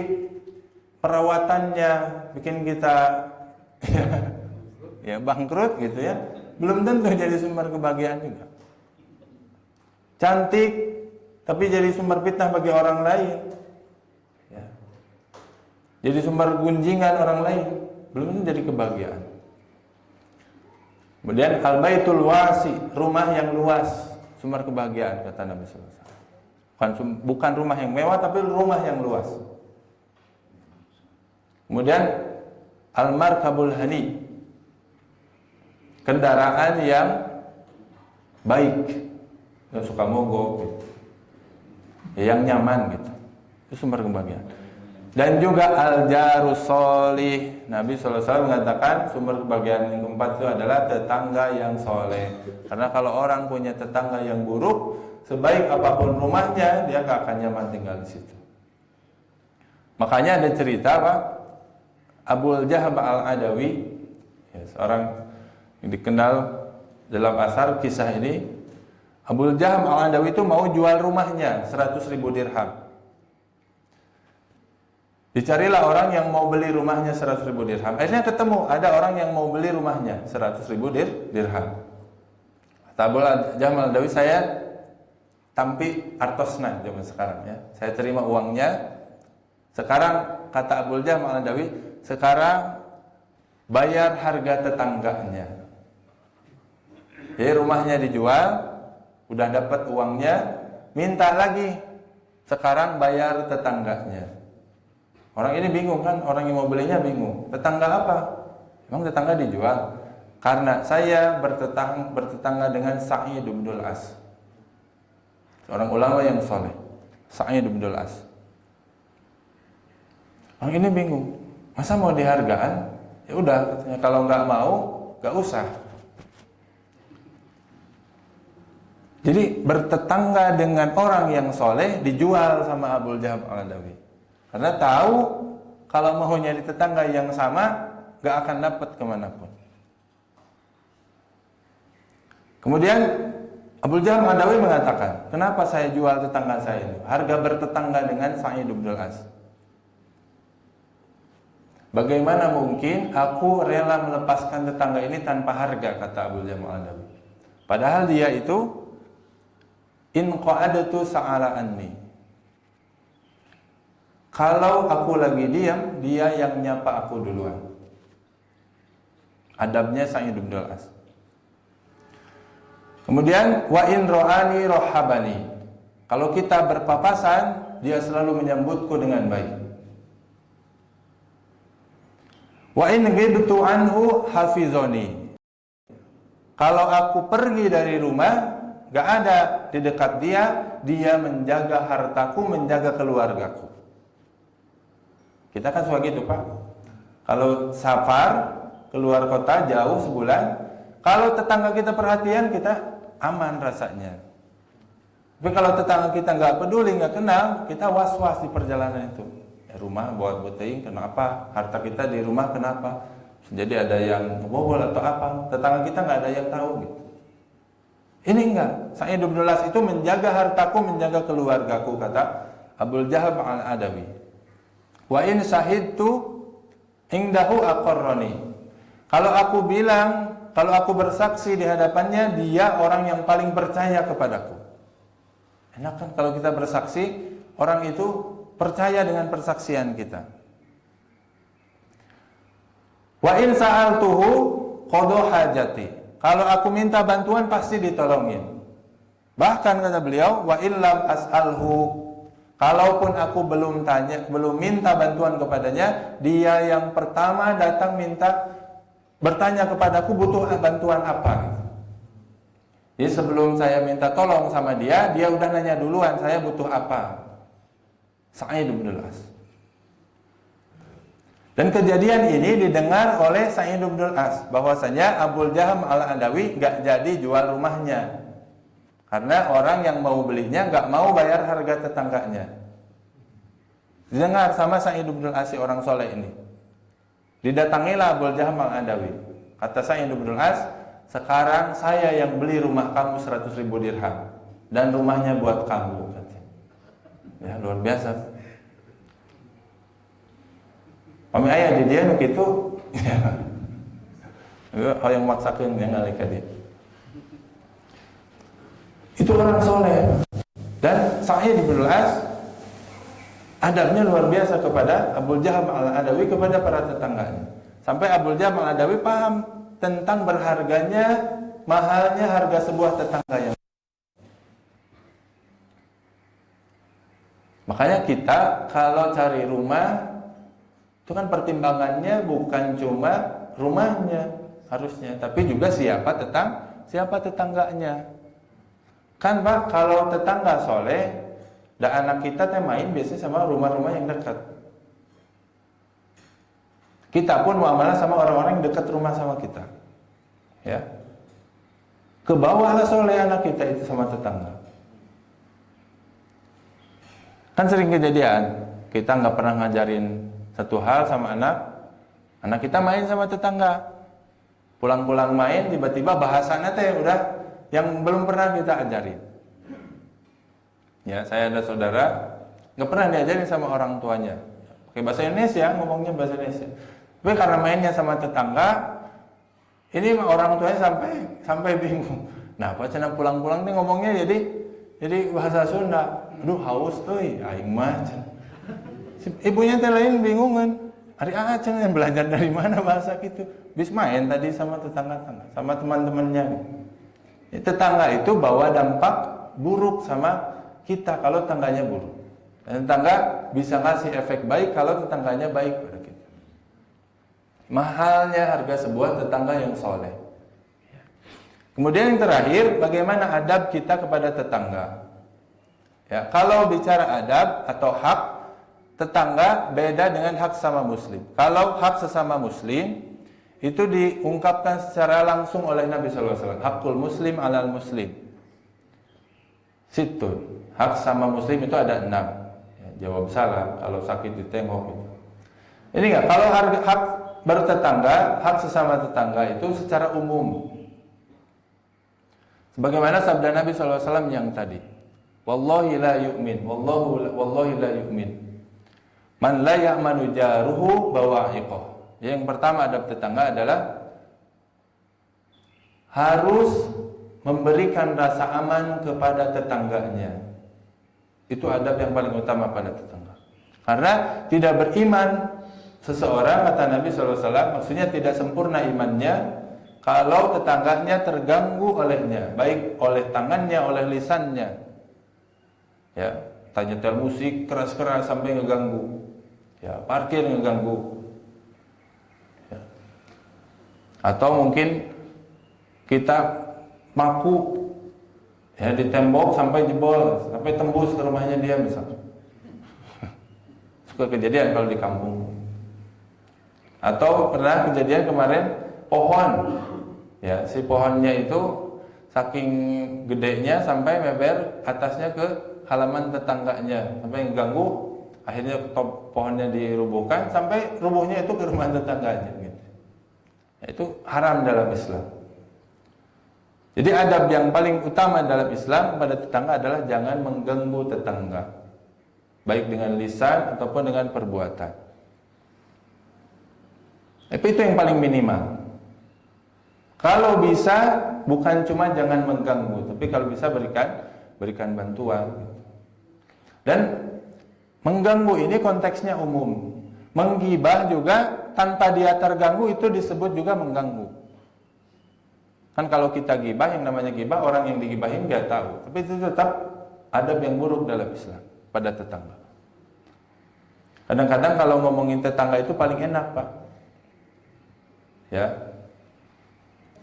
perawatannya bikin kita ya bangkrut gitu ya, belum tentu jadi sumber kebahagiaan juga. Cantik tapi jadi sumber fitnah bagi orang lain. Ya. jadi sumber gunjingan orang lain, belum tentu jadi kebahagiaan. Kemudian al-baitul wasi, rumah yang luas, sumber kebahagiaan kata Nabi sallallahu alaihi wasallam. Bukan rumah yang mewah, tapi rumah yang luas. Kemudian al-markabul hani, kendaraan yang baik, yang suka mogok gitu, yang nyaman gitu, itu sumber kebahagiaan. Dan juga al-jarus solih, Nabi SAW mengatakan sumber kebahagiaan yang keempat itu adalah tetangga yang soleh. Karena kalau orang punya tetangga yang buruk, sebaik apapun rumahnya, dia gak akan nyaman tinggal di situ. Makanya ada cerita Pak, Abul Jaham al-Adawi, ya, seorang yang dikenal dalam asar kisah ini. Abul Jaham al-Adawi itu mau jual rumahnya 100.000 dirham. Dicarilah orang yang mau beli rumahnya 100.000 dirham. Akhirnya ketemu, ada orang yang mau beli rumahnya 100.000 dirham. Kata Abul Jaham al-Adawi, saya tampi artosna zaman sekarang ya. Saya terima uangnya. Sekarang kata Abul Jaham al-Adawi, sekarang bayar harga tetangganya. Jadi rumahnya dijual, udah dapat uangnya, minta lagi. Sekarang bayar tetangganya. Orang ini bingung kan, orang yang mau belinya bingung. Tetangga apa? Emang tetangga dijual? Karena saya bertetangga dengan Sa'id bin As, seorang ulama yang soleh. Sa'id bin As. Orang ini bingung. Masa mau dihargaan? Ya udah, katanya kalau nggak mau, nggak usah. Jadi bertetangga dengan orang yang soleh dijual sama Abul Jaham al-Adawi. Karena tahu kalau mau nyari tetangga yang sama gak akan dapat kemanapun. Kemudian Abul Jaham al-Adawi mengatakan, kenapa saya jual tetangga saya ini? Harga bertetangga dengan Sa'id bin As. Bagaimana mungkin aku rela melepaskan tetangga ini tanpa harga, kata Abul Jaham al-Adawi. Padahal dia itu in qa'adatu sa'ala anni. Kalau aku lagi diam, dia yang nyapa aku duluan. Adabnya Sa'id bin As. Kemudian wa in ro'ani rohabani. Kalau kita berpapasan, dia selalu menyambutku dengan baik. Wa in ghibtu anhu hafizoni. Kalau aku pergi dari rumah, gak ada di dekat dia, dia menjaga hartaku, menjaga keluargaku. Kita kan suka gitu Pak. Kalau safar keluar kota jauh sebulan, kalau tetangga kita perhatian, kita aman rasanya. Tapi kalau tetangga kita nggak peduli, nggak kenal, kita was-was di perjalanan itu. Ya, rumah buat beting, kenapa? Harta kita di rumah kenapa? Jadi ada yang bobol atau apa? Tetangga kita nggak ada yang tahu gitu. Ini enggak. Sa'id bin As itu menjaga hartaku, menjaga keluargaku, kata Abul Jaham al-Adawi. Wa in syahidtu indahu aqarrani. Kalau aku bilang, kalau aku bersaksi di hadapannya, dia orang yang paling percaya kepadaku. Enak kan kalau kita bersaksi, orang itu percaya dengan persaksian kita. Wa in sa'altuhu qada hajati. Kalau aku minta bantuan pasti ditolongin. Bahkan kata beliau, wa illam as'alhu, kalaupun aku belum minta bantuan kepadanya, dia yang pertama datang bertanya kepadaku butuh bantuan apa. Jadi sebelum saya minta tolong sama dia, dia udah nanya duluan saya butuh apa. Sa'id bin As. Dan kejadian ini didengar oleh Sa'id bin As, bahwasanya Abul Jaham al-Adawi gak jadi jual rumahnya. Karena orang yang mau belinya nggak mau bayar harga tetangganya. Didengar sama Sa'id bin As, orang soleh ini. Didatangilah Abul Jaham al-Adawi. Kata Sa'id bin As, sekarang saya yang beli rumah kamu 100.000 dirham dan rumahnya buat kamu. Ya luar biasa. Kami ayah di dia begitu. Hal yang maksakan yang ngalika dia. Itu orang soleh. Dan Sa'id bin As adabnya luar biasa kepada Abu Jaham al-Adawi, kepada para tetangganya. Sampai Abu Jaham al-Adawi paham tentang berharganya, mahalnya harga sebuah tetangga yang. Makanya kita kalau cari rumah itu kan pertimbangannya bukan cuma rumahnya harusnya, tapi juga siapa tetangganya. Kan Pak, kalau tetangga soleh, dan anak kita main biasanya sama rumah-rumah yang dekat. Kita pun muamalah sama orang-orang yang dekat rumah sama kita. Ya. Kebawahlah soleh anak kita itu sama tetangga. Kan sering kejadian, kita nggak pernah ngajarin satu hal sama anak kita main sama tetangga. Pulang-pulang main, tiba-tiba bahasannya teh udah yang belum pernah kita ajarin. Ya, saya ada saudara nggak pernah diajarin sama orang tuanya. Pakai bahasa Indonesia, ngomongnya bahasa Indonesia. Tapi karena mainnya sama tetangga, ini orang tuanya sampai bingung. Nah, pas cenah pulang-pulang nih ngomongnya jadi bahasa Sunda. Aduh haus euy, aing mah. Ibunya teh lain bingungan. Ari acan yang belajar dari mana bahasa gitu. Bis main tadi sama tetangga-tetangga, sama teman-temannya. Ya, tetangga itu bawa dampak buruk sama kita kalau tetangganya buruk. Dan tetangga bisa kasih efek baik kalau tetangganya baik pada kita. Mahalnya harga sebuah tetangga yang soleh. Kemudian yang terakhir, bagaimana adab kita kepada tetangga. Ya, kalau bicara adab atau hak tetangga beda dengan hak sama muslim. Kalau hak sesama muslim itu diungkapkan secara langsung oleh Nabi SAW. Hakul muslim alal muslim. Situ. Hak sama muslim itu ada 6. Ya, jawab salam, kalau sakit ditengok itu. Ini enggak, kalau hak bertetangga, hak sesama tetangga itu secara umum. Sebagaimana sabda Nabi SAW yang tadi. Wallahi la yu'min, wallahi la yu'min. Man la ya'manu jaruhu bawa'iqah. Yang pertama adab tetangga adalah harus memberikan rasa aman kepada tetangganya. Itu adab yang paling utama pada tetangga. Karena tidak beriman seseorang, kata Nabi SAW, maksudnya tidak sempurna imannya kalau tetangganya terganggu olehnya, baik oleh tangannya, oleh lisannya. Ya, nyetel musik keras-keras sampai ngeganggu. Ya, parkir ngeganggu. Ya. Atau mungkin kita maku ya di tembok sampai jebol, sampai tembus ke rumahnya dia misalnya. Suka kejadian kalau di kampung. Atau pernah kejadian kemarin pohon. Ya, si pohonnya itu saking gedenya sampai meber atasnya ke halaman tetangganya, sampai mengganggu, akhirnya top pohonnya dirubuhkan sampai rubuhnya itu ke rumah tetangganya gitu. Ya, itu haram dalam Islam. Jadi adab yang paling utama dalam Islam pada tetangga adalah jangan mengganggu tetangga, baik dengan lisan ataupun dengan perbuatan. Tapi itu yang paling minimal. Kalau bisa, bukan cuma jangan mengganggu, tapi kalau bisa berikan bantuan. Dan mengganggu ini konteksnya umum. Menggibah juga tanpa dia terganggu itu disebut juga mengganggu. Kan kalau kita gibah, yang namanya gibah, orang yang digibahin nggak tahu. Tapi itu tetap adab yang buruk dalam Islam pada tetangga. Kadang-kadang kalau ngomongin tetangga itu paling enak, Pak. Ya,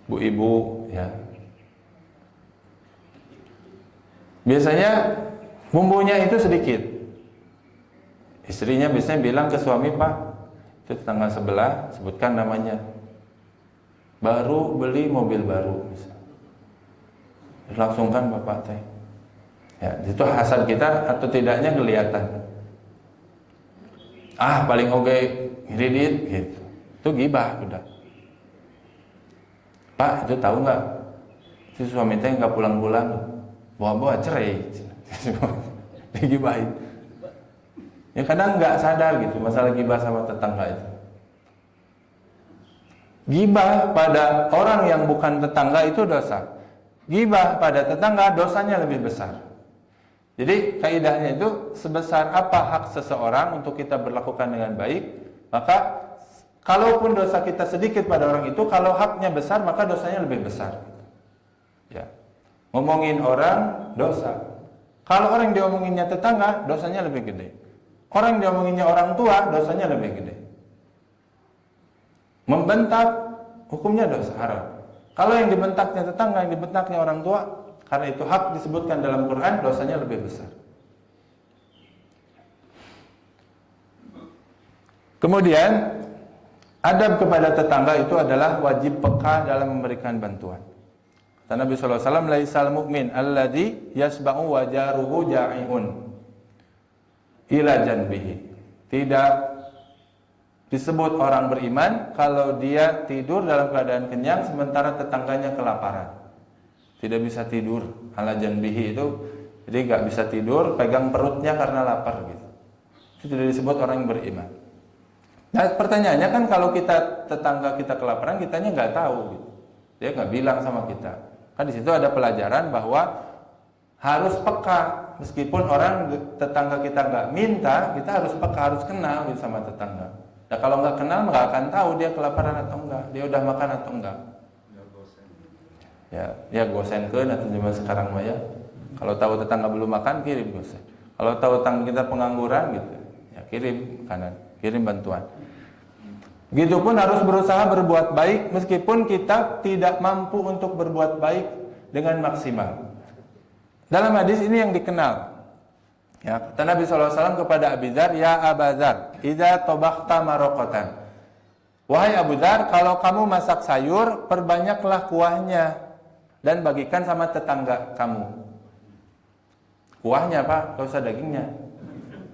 Bu Ibu, ya. Biasanya bumbunya itu sedikit. Istrinya biasanya bilang ke suami, Pak, itu tetangga sebelah, sebutkan namanya. Baru beli mobil baru, langsungkan bapak teh. Ya, itu hasad kita atau tidaknya kelihatan. Ah, paling oke kredit gitu. Itu gibah udah. Pak, itu tahu nggak? Si suami teh nggak pulang-pulang, bawa-bawa cerai, digibahin. Ya kadang nggak sadar gitu masalah gibah sama tetangga itu. Gibah pada orang yang bukan tetangga itu dosa. Gibah pada tetangga dosanya lebih besar. Jadi kaidahnya itu sebesar apa hak seseorang untuk kita berlakukan dengan baik, maka kalaupun dosa kita sedikit pada orang itu, kalau haknya besar maka dosanya lebih besar. Ya. Ngomongin orang dosa. Kalau orang diomonginnya tetangga, dosanya lebih gede. Orang diomonginnya orang tua, dosanya lebih gede. Membentak, hukumnya dosa haram. Kalau yang dibentaknya tetangga, yang dibentaknya orang tua, karena itu hak disebutkan dalam Quran, dosanya lebih besar. Kemudian, adab kepada tetangga itu adalah wajib peka dalam memberikan bantuan. Kata Nabi SAW, laisal mu'min alladhi yasba'u wajaruhu ja'i'un ila janbihi. Tidak disebut orang beriman kalau dia tidur dalam keadaan kenyang sementara tetangganya kelaparan. Tidak bisa tidur ala janbihi itu, jadi nggak bisa tidur pegang perutnya karena lapar gitu. Itu tidak disebut orang yang beriman. Nah pertanyaannya kan kalau kita tetangga kita kelaparan, kitanya nggak tahu gitu. Dia nggak bilang sama kita. Kan di situ ada pelajaran bahwa harus peka, meskipun orang tetangga kita nggak minta, kita harus peka, harus kenal gitu sama tetangga. Nah kalau nggak kenal nggak akan tahu dia kelaparan atau enggak, dia udah makan atau enggak. Ya gosenkeun atau zaman sekarang mah ya. Kalau tahu tetangga belum makan, kirim gosen. Kalau tahu tetangga kita pengangguran gitu, ya kirim kanan, kirim bantuan. Begitupun harus berusaha berbuat baik meskipun kita tidak mampu untuk berbuat baik dengan maksimal. Dalam hadis ini yang dikenal. Ya, kata Nabi SAW kepada Abu Dzar, ya Abu Dzar, idza tabakhta maroqatan. Wahai Abu Dzar, kalau kamu masak sayur, perbanyaklah kuahnya dan bagikan sama tetangga kamu. Kuahnya Pak, gak usah dagingnya.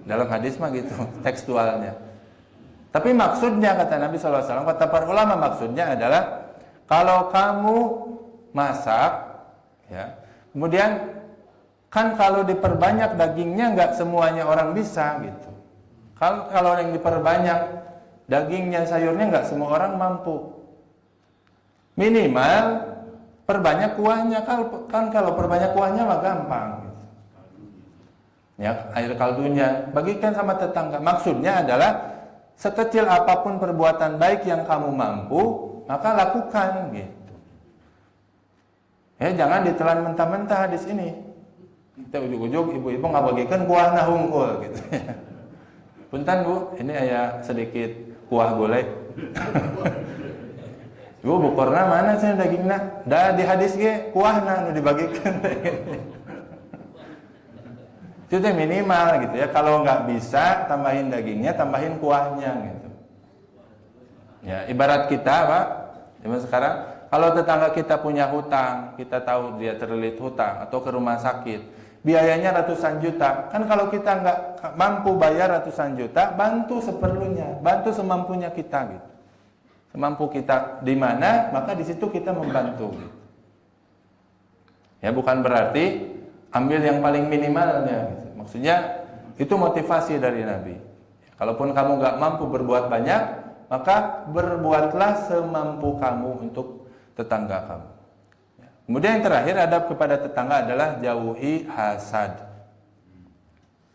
Dalam hadis mah gitu, tekstualnya. Tapi maksudnya kata Nabi SAW, kata para ulama maksudnya adalah kalau kamu masak, ya, kemudian kan kalau diperbanyak dagingnya nggak semuanya orang bisa gitu. Kalau yang diperbanyak dagingnya, sayurnya nggak semua orang mampu. Minimal perbanyak kuahnya, kan kalau perbanyak kuahnya mah gampang gitu. Ya, air kaldunya bagikan sama tetangga. Maksudnya adalah sekecil apapun perbuatan baik yang kamu mampu, maka lakukan gitu. Ya, jangan ditelan mentah-mentah di sini. Kita ujug-ujug ibu-ibu nggak bagikan kuah nah hungkul gitu. Punten Bu, ini ada sedikit kuah gulai. Ibu bukurna mana sih dagingna? Dah di hadis ge kuahna nu dibagikan. Itu minimal gitu ya. Kalau nggak bisa tambahin dagingnya, tambahin kuahnya gitu. Ya, ibarat kita Pak, zaman sekarang kalau tetangga kita punya hutang, kita tahu dia terlilit hutang atau ke rumah sakit, biayanya ratusan juta. Kan kalau kita nggak mampu bayar ratusan juta, bantu seperlunya, bantu semampunya kita gitu. Semampu kita di mana, maka di situ kita membantu. Ya, bukan berarti ambil yang paling minimalnya. Gitu. Maksudnya itu motivasi dari Nabi. Kalaupun kamu nggak mampu berbuat banyak, maka berbuatlah semampu kamu untuk tetangga kamu. Kemudian yang terakhir, adab kepada tetangga adalah jauhi hasad.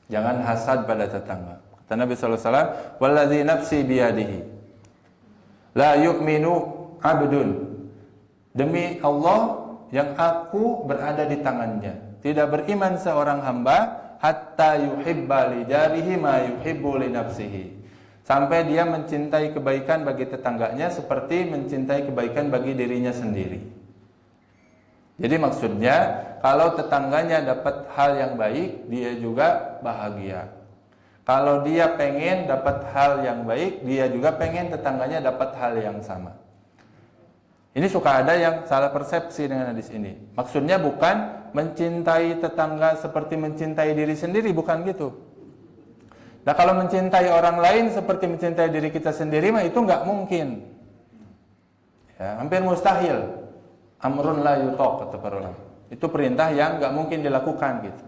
Jangan hasad pada tetangga. Kata Nabi SAW, "Walladzi nafsi biyadihi, la yu'minu abdun." Demi Allah yang aku berada di tangannya, tidak beriman seorang hamba hatta yuhibba li jarihi ma yuhibbu li nafsihi. Sampai dia mencintai kebaikan bagi tetangganya seperti mencintai kebaikan bagi dirinya sendiri. Jadi maksudnya kalau tetangganya dapat hal yang baik, dia juga bahagia. Kalau dia pengen dapat hal yang baik, dia juga pengen tetangganya dapat hal yang sama. Ini suka ada yang salah persepsi dengan hadis ini. Maksudnya bukan mencintai tetangga seperti mencintai diri sendiri, bukan gitu. Nah kalau mencintai orang lain seperti mencintai diri kita sendiri, mah itu nggak mungkin. Ya, hampir mustahil. Amrun la yutaq, kata para ulama. Itu perintah yang nggak mungkin dilakukan gitu.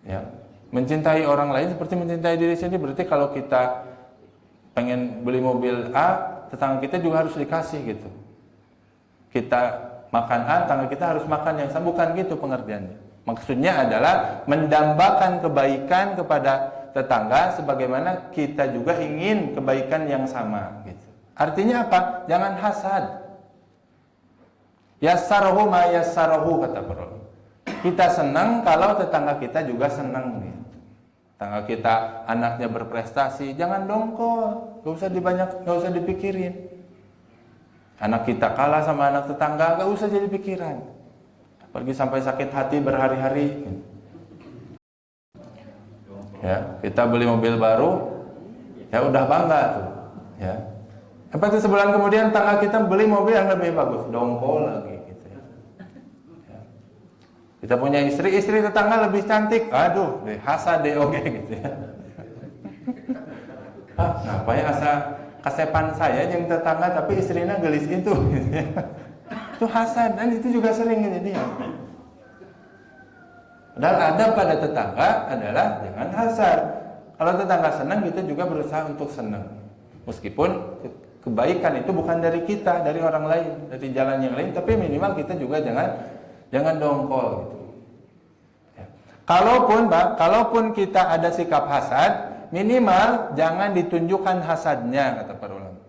Ya, mencintai orang lain seperti mencintai diri sendiri, berarti kalau kita pengen beli mobil A, tetangga kita juga harus dikasih gitu. Kita makan A, tetangga kita harus makan yang sama, bukan gitu pengertiannya. Maksudnya adalah mendambakan kebaikan kepada tetangga sebagaimana kita juga ingin kebaikan yang sama gitu. Artinya apa? Jangan hasad. Yassarahu ma yassarahu, kata para ulama. Kita senang kalau tetangga kita juga senang gitu. Tetangga kita anaknya berprestasi, jangan dongkol, gak usah dipikirin. Anak kita kalah sama anak tetangga, gak usah jadi pikiran. Pergi sampai sakit hati berhari-hari. Ya, kita beli mobil baru, ya udah bangga tuh. Ya, apa itu sebulan kemudian tetangga kita beli mobil yang lebih bagus, dongkol lagi gitu ya. Ya. Kita punya istri tetangga lebih cantik, aduh, hasad deh oke gitu ya. Ngapain asa kasepan saya yang tetangga tapi istrinya gelis itu gitu ya. Itu hasad, dan itu juga sering jadi ya. Dan adab pada tetangga adalah jangan hasad. Kalau tetangga senang, kita juga berusaha untuk senang. Meskipun kebaikan itu bukan dari kita, dari orang lain, dari jalan yang lain, tapi minimal kita juga jangan dongkol gitu. Ya. Kalaupun kita ada sikap hasad, minimal jangan ditunjukkan hasadnya, kata para ulama.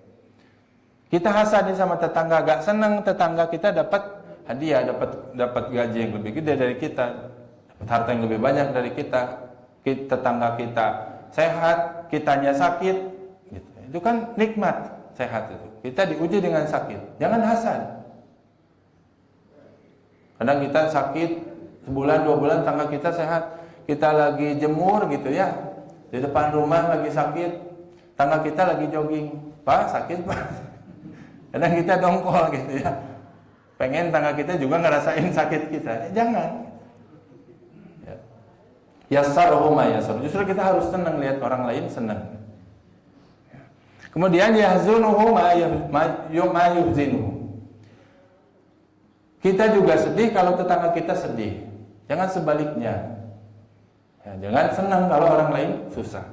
Kita hasad sama tetangga, gak senang tetangga kita dapat hadiah, dapat gaji yang lebih gede dari kita, dapat harta yang lebih banyak dari kita, tetangga kita sehat, kitanya sakit, gitu. Itu kan nikmat sehat itu. Kita diuji dengan sakit, jangan hasad. Kadang kita sakit sebulan 2 bulan, tetangga kita sehat, kita lagi jemur gitu ya, di depan rumah lagi sakit, tetangga kita lagi jogging, Pak sakit Pak. Kadang kita dongkol gitu ya, pengen tetangga kita juga ngerasain sakit kita, jangan. Yassarahu ma yassar. Justru kita harus senang lihat orang lain senang. Kemudian yahzunuhu ma yuhzinuhu. Kita juga sedih kalau tetangga kita sedih. Jangan sebaliknya. Ya, jangan senang kalau orang lain susah.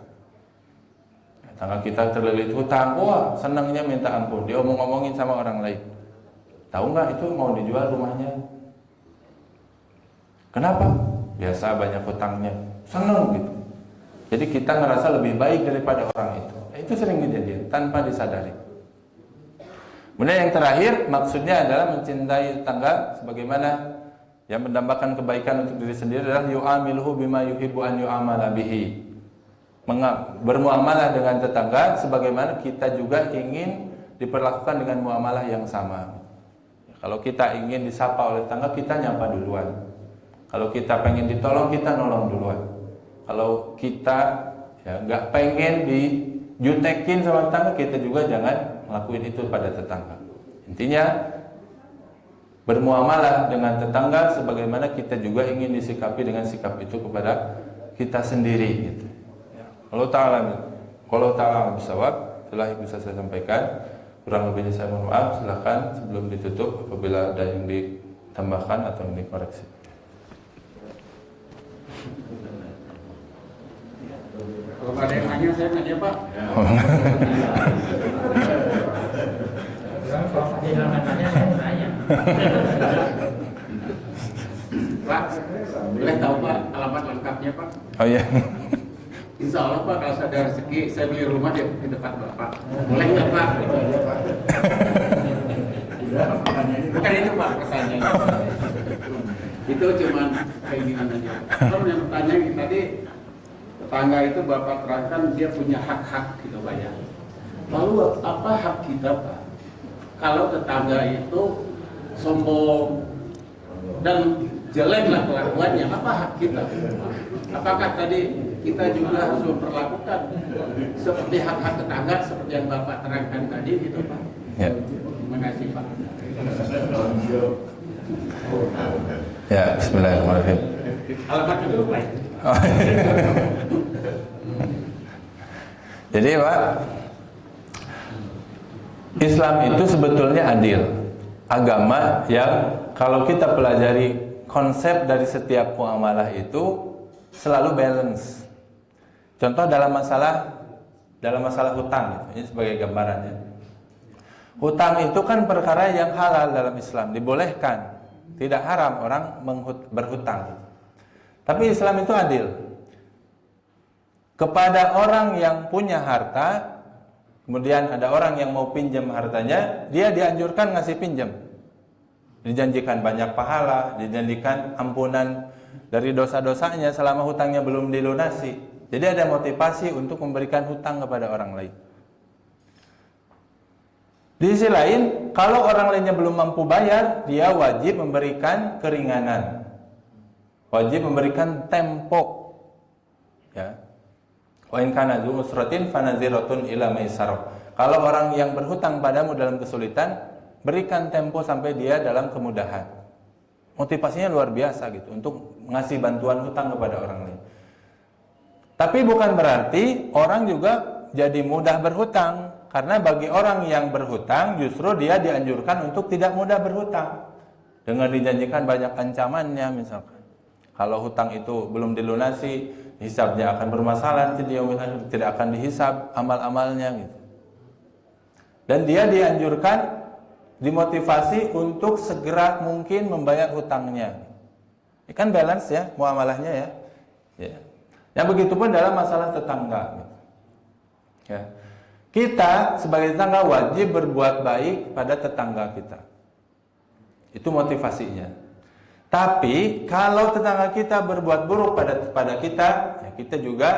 Tetangga kita terlilit hutang, wah senangnya minta ampun. Dia omong-omongin sama orang lain. Tahu nggak itu mau dijual rumahnya? Kenapa? Biasa banyak hutangnya, senang gitu. Jadi kita ngerasa lebih baik daripada orang itu. Itu sering kejadian tanpa disadari. Kemudian yang terakhir, maksudnya adalah mencintai tetangga sebagaimana yang mendambakan kebaikan untuk diri sendiri adalah yu'amiluhu bima yuhibbu an yu'amala bihi. Bermuamalah dengan tetangga sebagaimana kita juga ingin diperlakukan dengan muamalah yang sama. Kalau kita ingin disapa oleh tetangga, kita nyapa duluan. Kalau kita pengen ditolong, kita nolong duluan. Kalau kita nggak pengen dijutekin sama tetangga, kita juga jangan ngelakuin itu pada tetangga. Intinya bermuamalah dengan tetangga sebagaimana kita juga ingin disikapi dengan sikap itu kepada kita sendiri gitu. Ya. Kalau ta'ala bisawab, itulah yang bisa saya sampaikan. Kurang lebihnya saya mohon maaf. Silakan sebelum ditutup apabila ada yang ditambahkan atau yang dikoreksi. Kalau ada yang nanya, saya nanya Pak. Kalau ada yang nanya, saya nanya. Pak, boleh tahu Pak alamat lengkapnya Pak? Oh iya. Insya Allah Pak, kalau saya ada rezeki, saya beli rumah di dekat Bapak. Boleh nggak Pak? Bukan itu Pak pertanyaannya. Itu cuma keinginan aja. Kalau yang pertanyaan tadi, tetangga itu Bapak terangkan dia punya hak-hak gitu Pak ya. Lalu apa hak kita Pak? Kalau tetangga itu sombong dan jeleklah kelakuannya, apa hak kita? Apakah tadi kita juga harus memperlakukan seperti hak-hak tetangga seperti yang Bapak terangkan tadi gitu Pak? Ya. Terima kasih Pak. Ya, bismillahirrahmanirrahim. Alamatnya dulu Pak. Oh, jadi Pak, Islam itu sebetulnya adil. Agama yang kalau kita pelajari konsep dari setiap muamalah itu selalu balance. Contoh dalam masalah hutang gitu. Ini sebagai gambarannya. Hutang itu kan perkara yang halal dalam Islam, dibolehkan. Tidak haram orang berhutang. Tapi Islam itu adil. Kepada orang yang punya harta, kemudian ada orang yang mau pinjam hartanya, dia dianjurkan ngasih pinjam. Dijanjikan banyak pahala, dijanjikan ampunan dari dosa-dosanya selama hutangnya belum dilunasi. Jadi ada motivasi untuk memberikan hutang kepada orang lain. Di sisi lain, kalau orang lainnya belum mampu bayar, dia wajib memberikan keringanan. Wajib memberikan tempo. Ya. Wa in kana dzu usratin fanaziratun ila maisarah. Kalau orang yang berhutang padamu dalam kesulitan, berikan tempo sampai dia dalam kemudahan. Motivasinya luar biasa gitu untuk ngasih bantuan hutang kepada orang lain. Tapi bukan berarti orang juga jadi mudah berhutang. Karena bagi orang yang berhutang, justru dia dianjurkan untuk tidak mudah berhutang. Dengan dijanjikan banyak ancamannya misalkan. Kalau hutang itu belum dilunasi, hisabnya akan bermasalah, tidak akan dihisab amal-amalnya gitu. Dan dia dianjurkan, dimotivasi untuk segera mungkin membayar hutangnya. Ini kan balance ya, muamalahnya ya. Ya begitupun dalam masalah tetangga. Gitu. Ya. Kita sebagai tetangga wajib berbuat baik pada tetangga kita. Itu motivasinya. Tapi kalau tetangga kita berbuat buruk pada kita, ya kita juga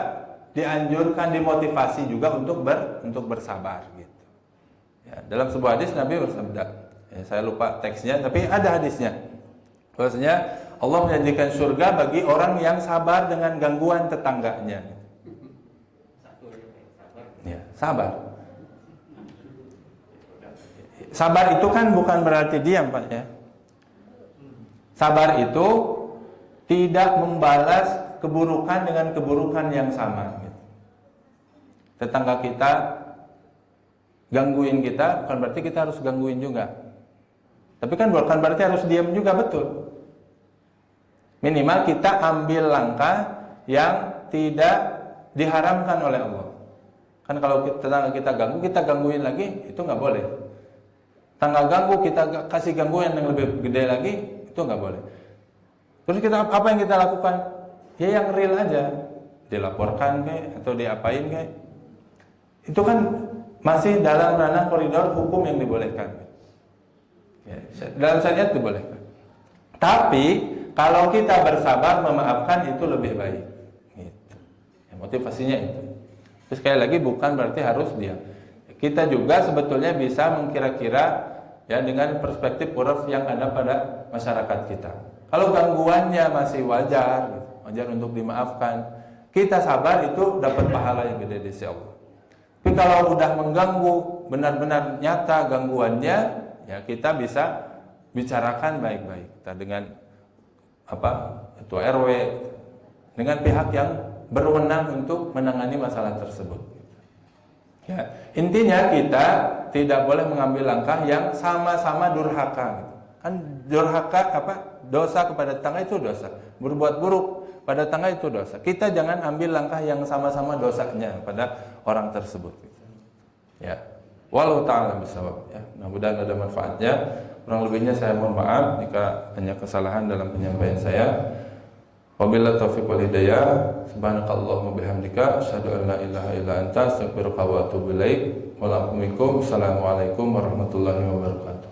dianjurkan, dimotivasi juga untuk bersabar gitu. Ya, dalam sebuah hadis Nabi bersabda, ya, saya lupa teksnya, tapi ada hadisnya. Bahwasanya Allah menjanjikan surga bagi orang yang sabar dengan gangguan tetangganya. Ya, sabar. Sabar itu kan bukan berarti diam, Pak ya. Sabar itu tidak membalas keburukan dengan keburukan yang sama gitu. Tetangga kita gangguin kita, bukan berarti kita harus gangguin juga. Tapi kan bukan berarti harus diam juga, betul. Minimal kita ambil langkah yang tidak diharamkan oleh Allah. Kan kalau tetangga kita ganggu, kita gangguin lagi, itu nggak boleh. Tetangga ganggu, kita kasih gangguan yang lebih gede lagi, itu nggak boleh. Terus kita apa yang kita lakukan? Ya yang real aja, dilaporkan kayak atau diapain kayak. Itu kan masih dalam ranah koridor hukum yang dibolehkan. Ya, dalam syariat dibolehkan. Tapi kalau kita bersabar memaafkan itu lebih baik. Gitu. Ya, motivasinya itu. Terus sekali lagi bukan berarti harus diam. Kita juga sebetulnya bisa mengkira-kira ya dengan perspektif uruf yang ada pada masyarakat kita. Kalau gangguannya masih wajar, gitu, wajar untuk dimaafkan, kita sabar itu dapat pahala yang gede di sisi Allah. Tapi kalau udah mengganggu, benar-benar nyata gangguannya, ya kita bisa bicarakan baik-baik. Kita dengan ketua RW, dengan pihak yang berwenang untuk menangani masalah tersebut. Ya, intinya kita tidak boleh mengambil langkah yang sama-sama durhaka. Kan durhaka dosa kepada tetangga itu dosa. Berbuat buruk pada tetangga itu dosa. Kita jangan ambil langkah yang sama-sama dosanya pada orang tersebut. Ya, wallahu ta'ala bisawab. Ya, mudah-mudahan ada manfaatnya. Kurang lebihnya saya mohon maaf jika hanya kesalahan dalam penyampaian saya. Wabillahi taufiq wal hidayah. Subhanakallahumma bihamdika asyhadu an la ilaha illa anta astaghfiruka wa atubu ilaik. Wassalamualaikum warahmatullahi wabarakatuh.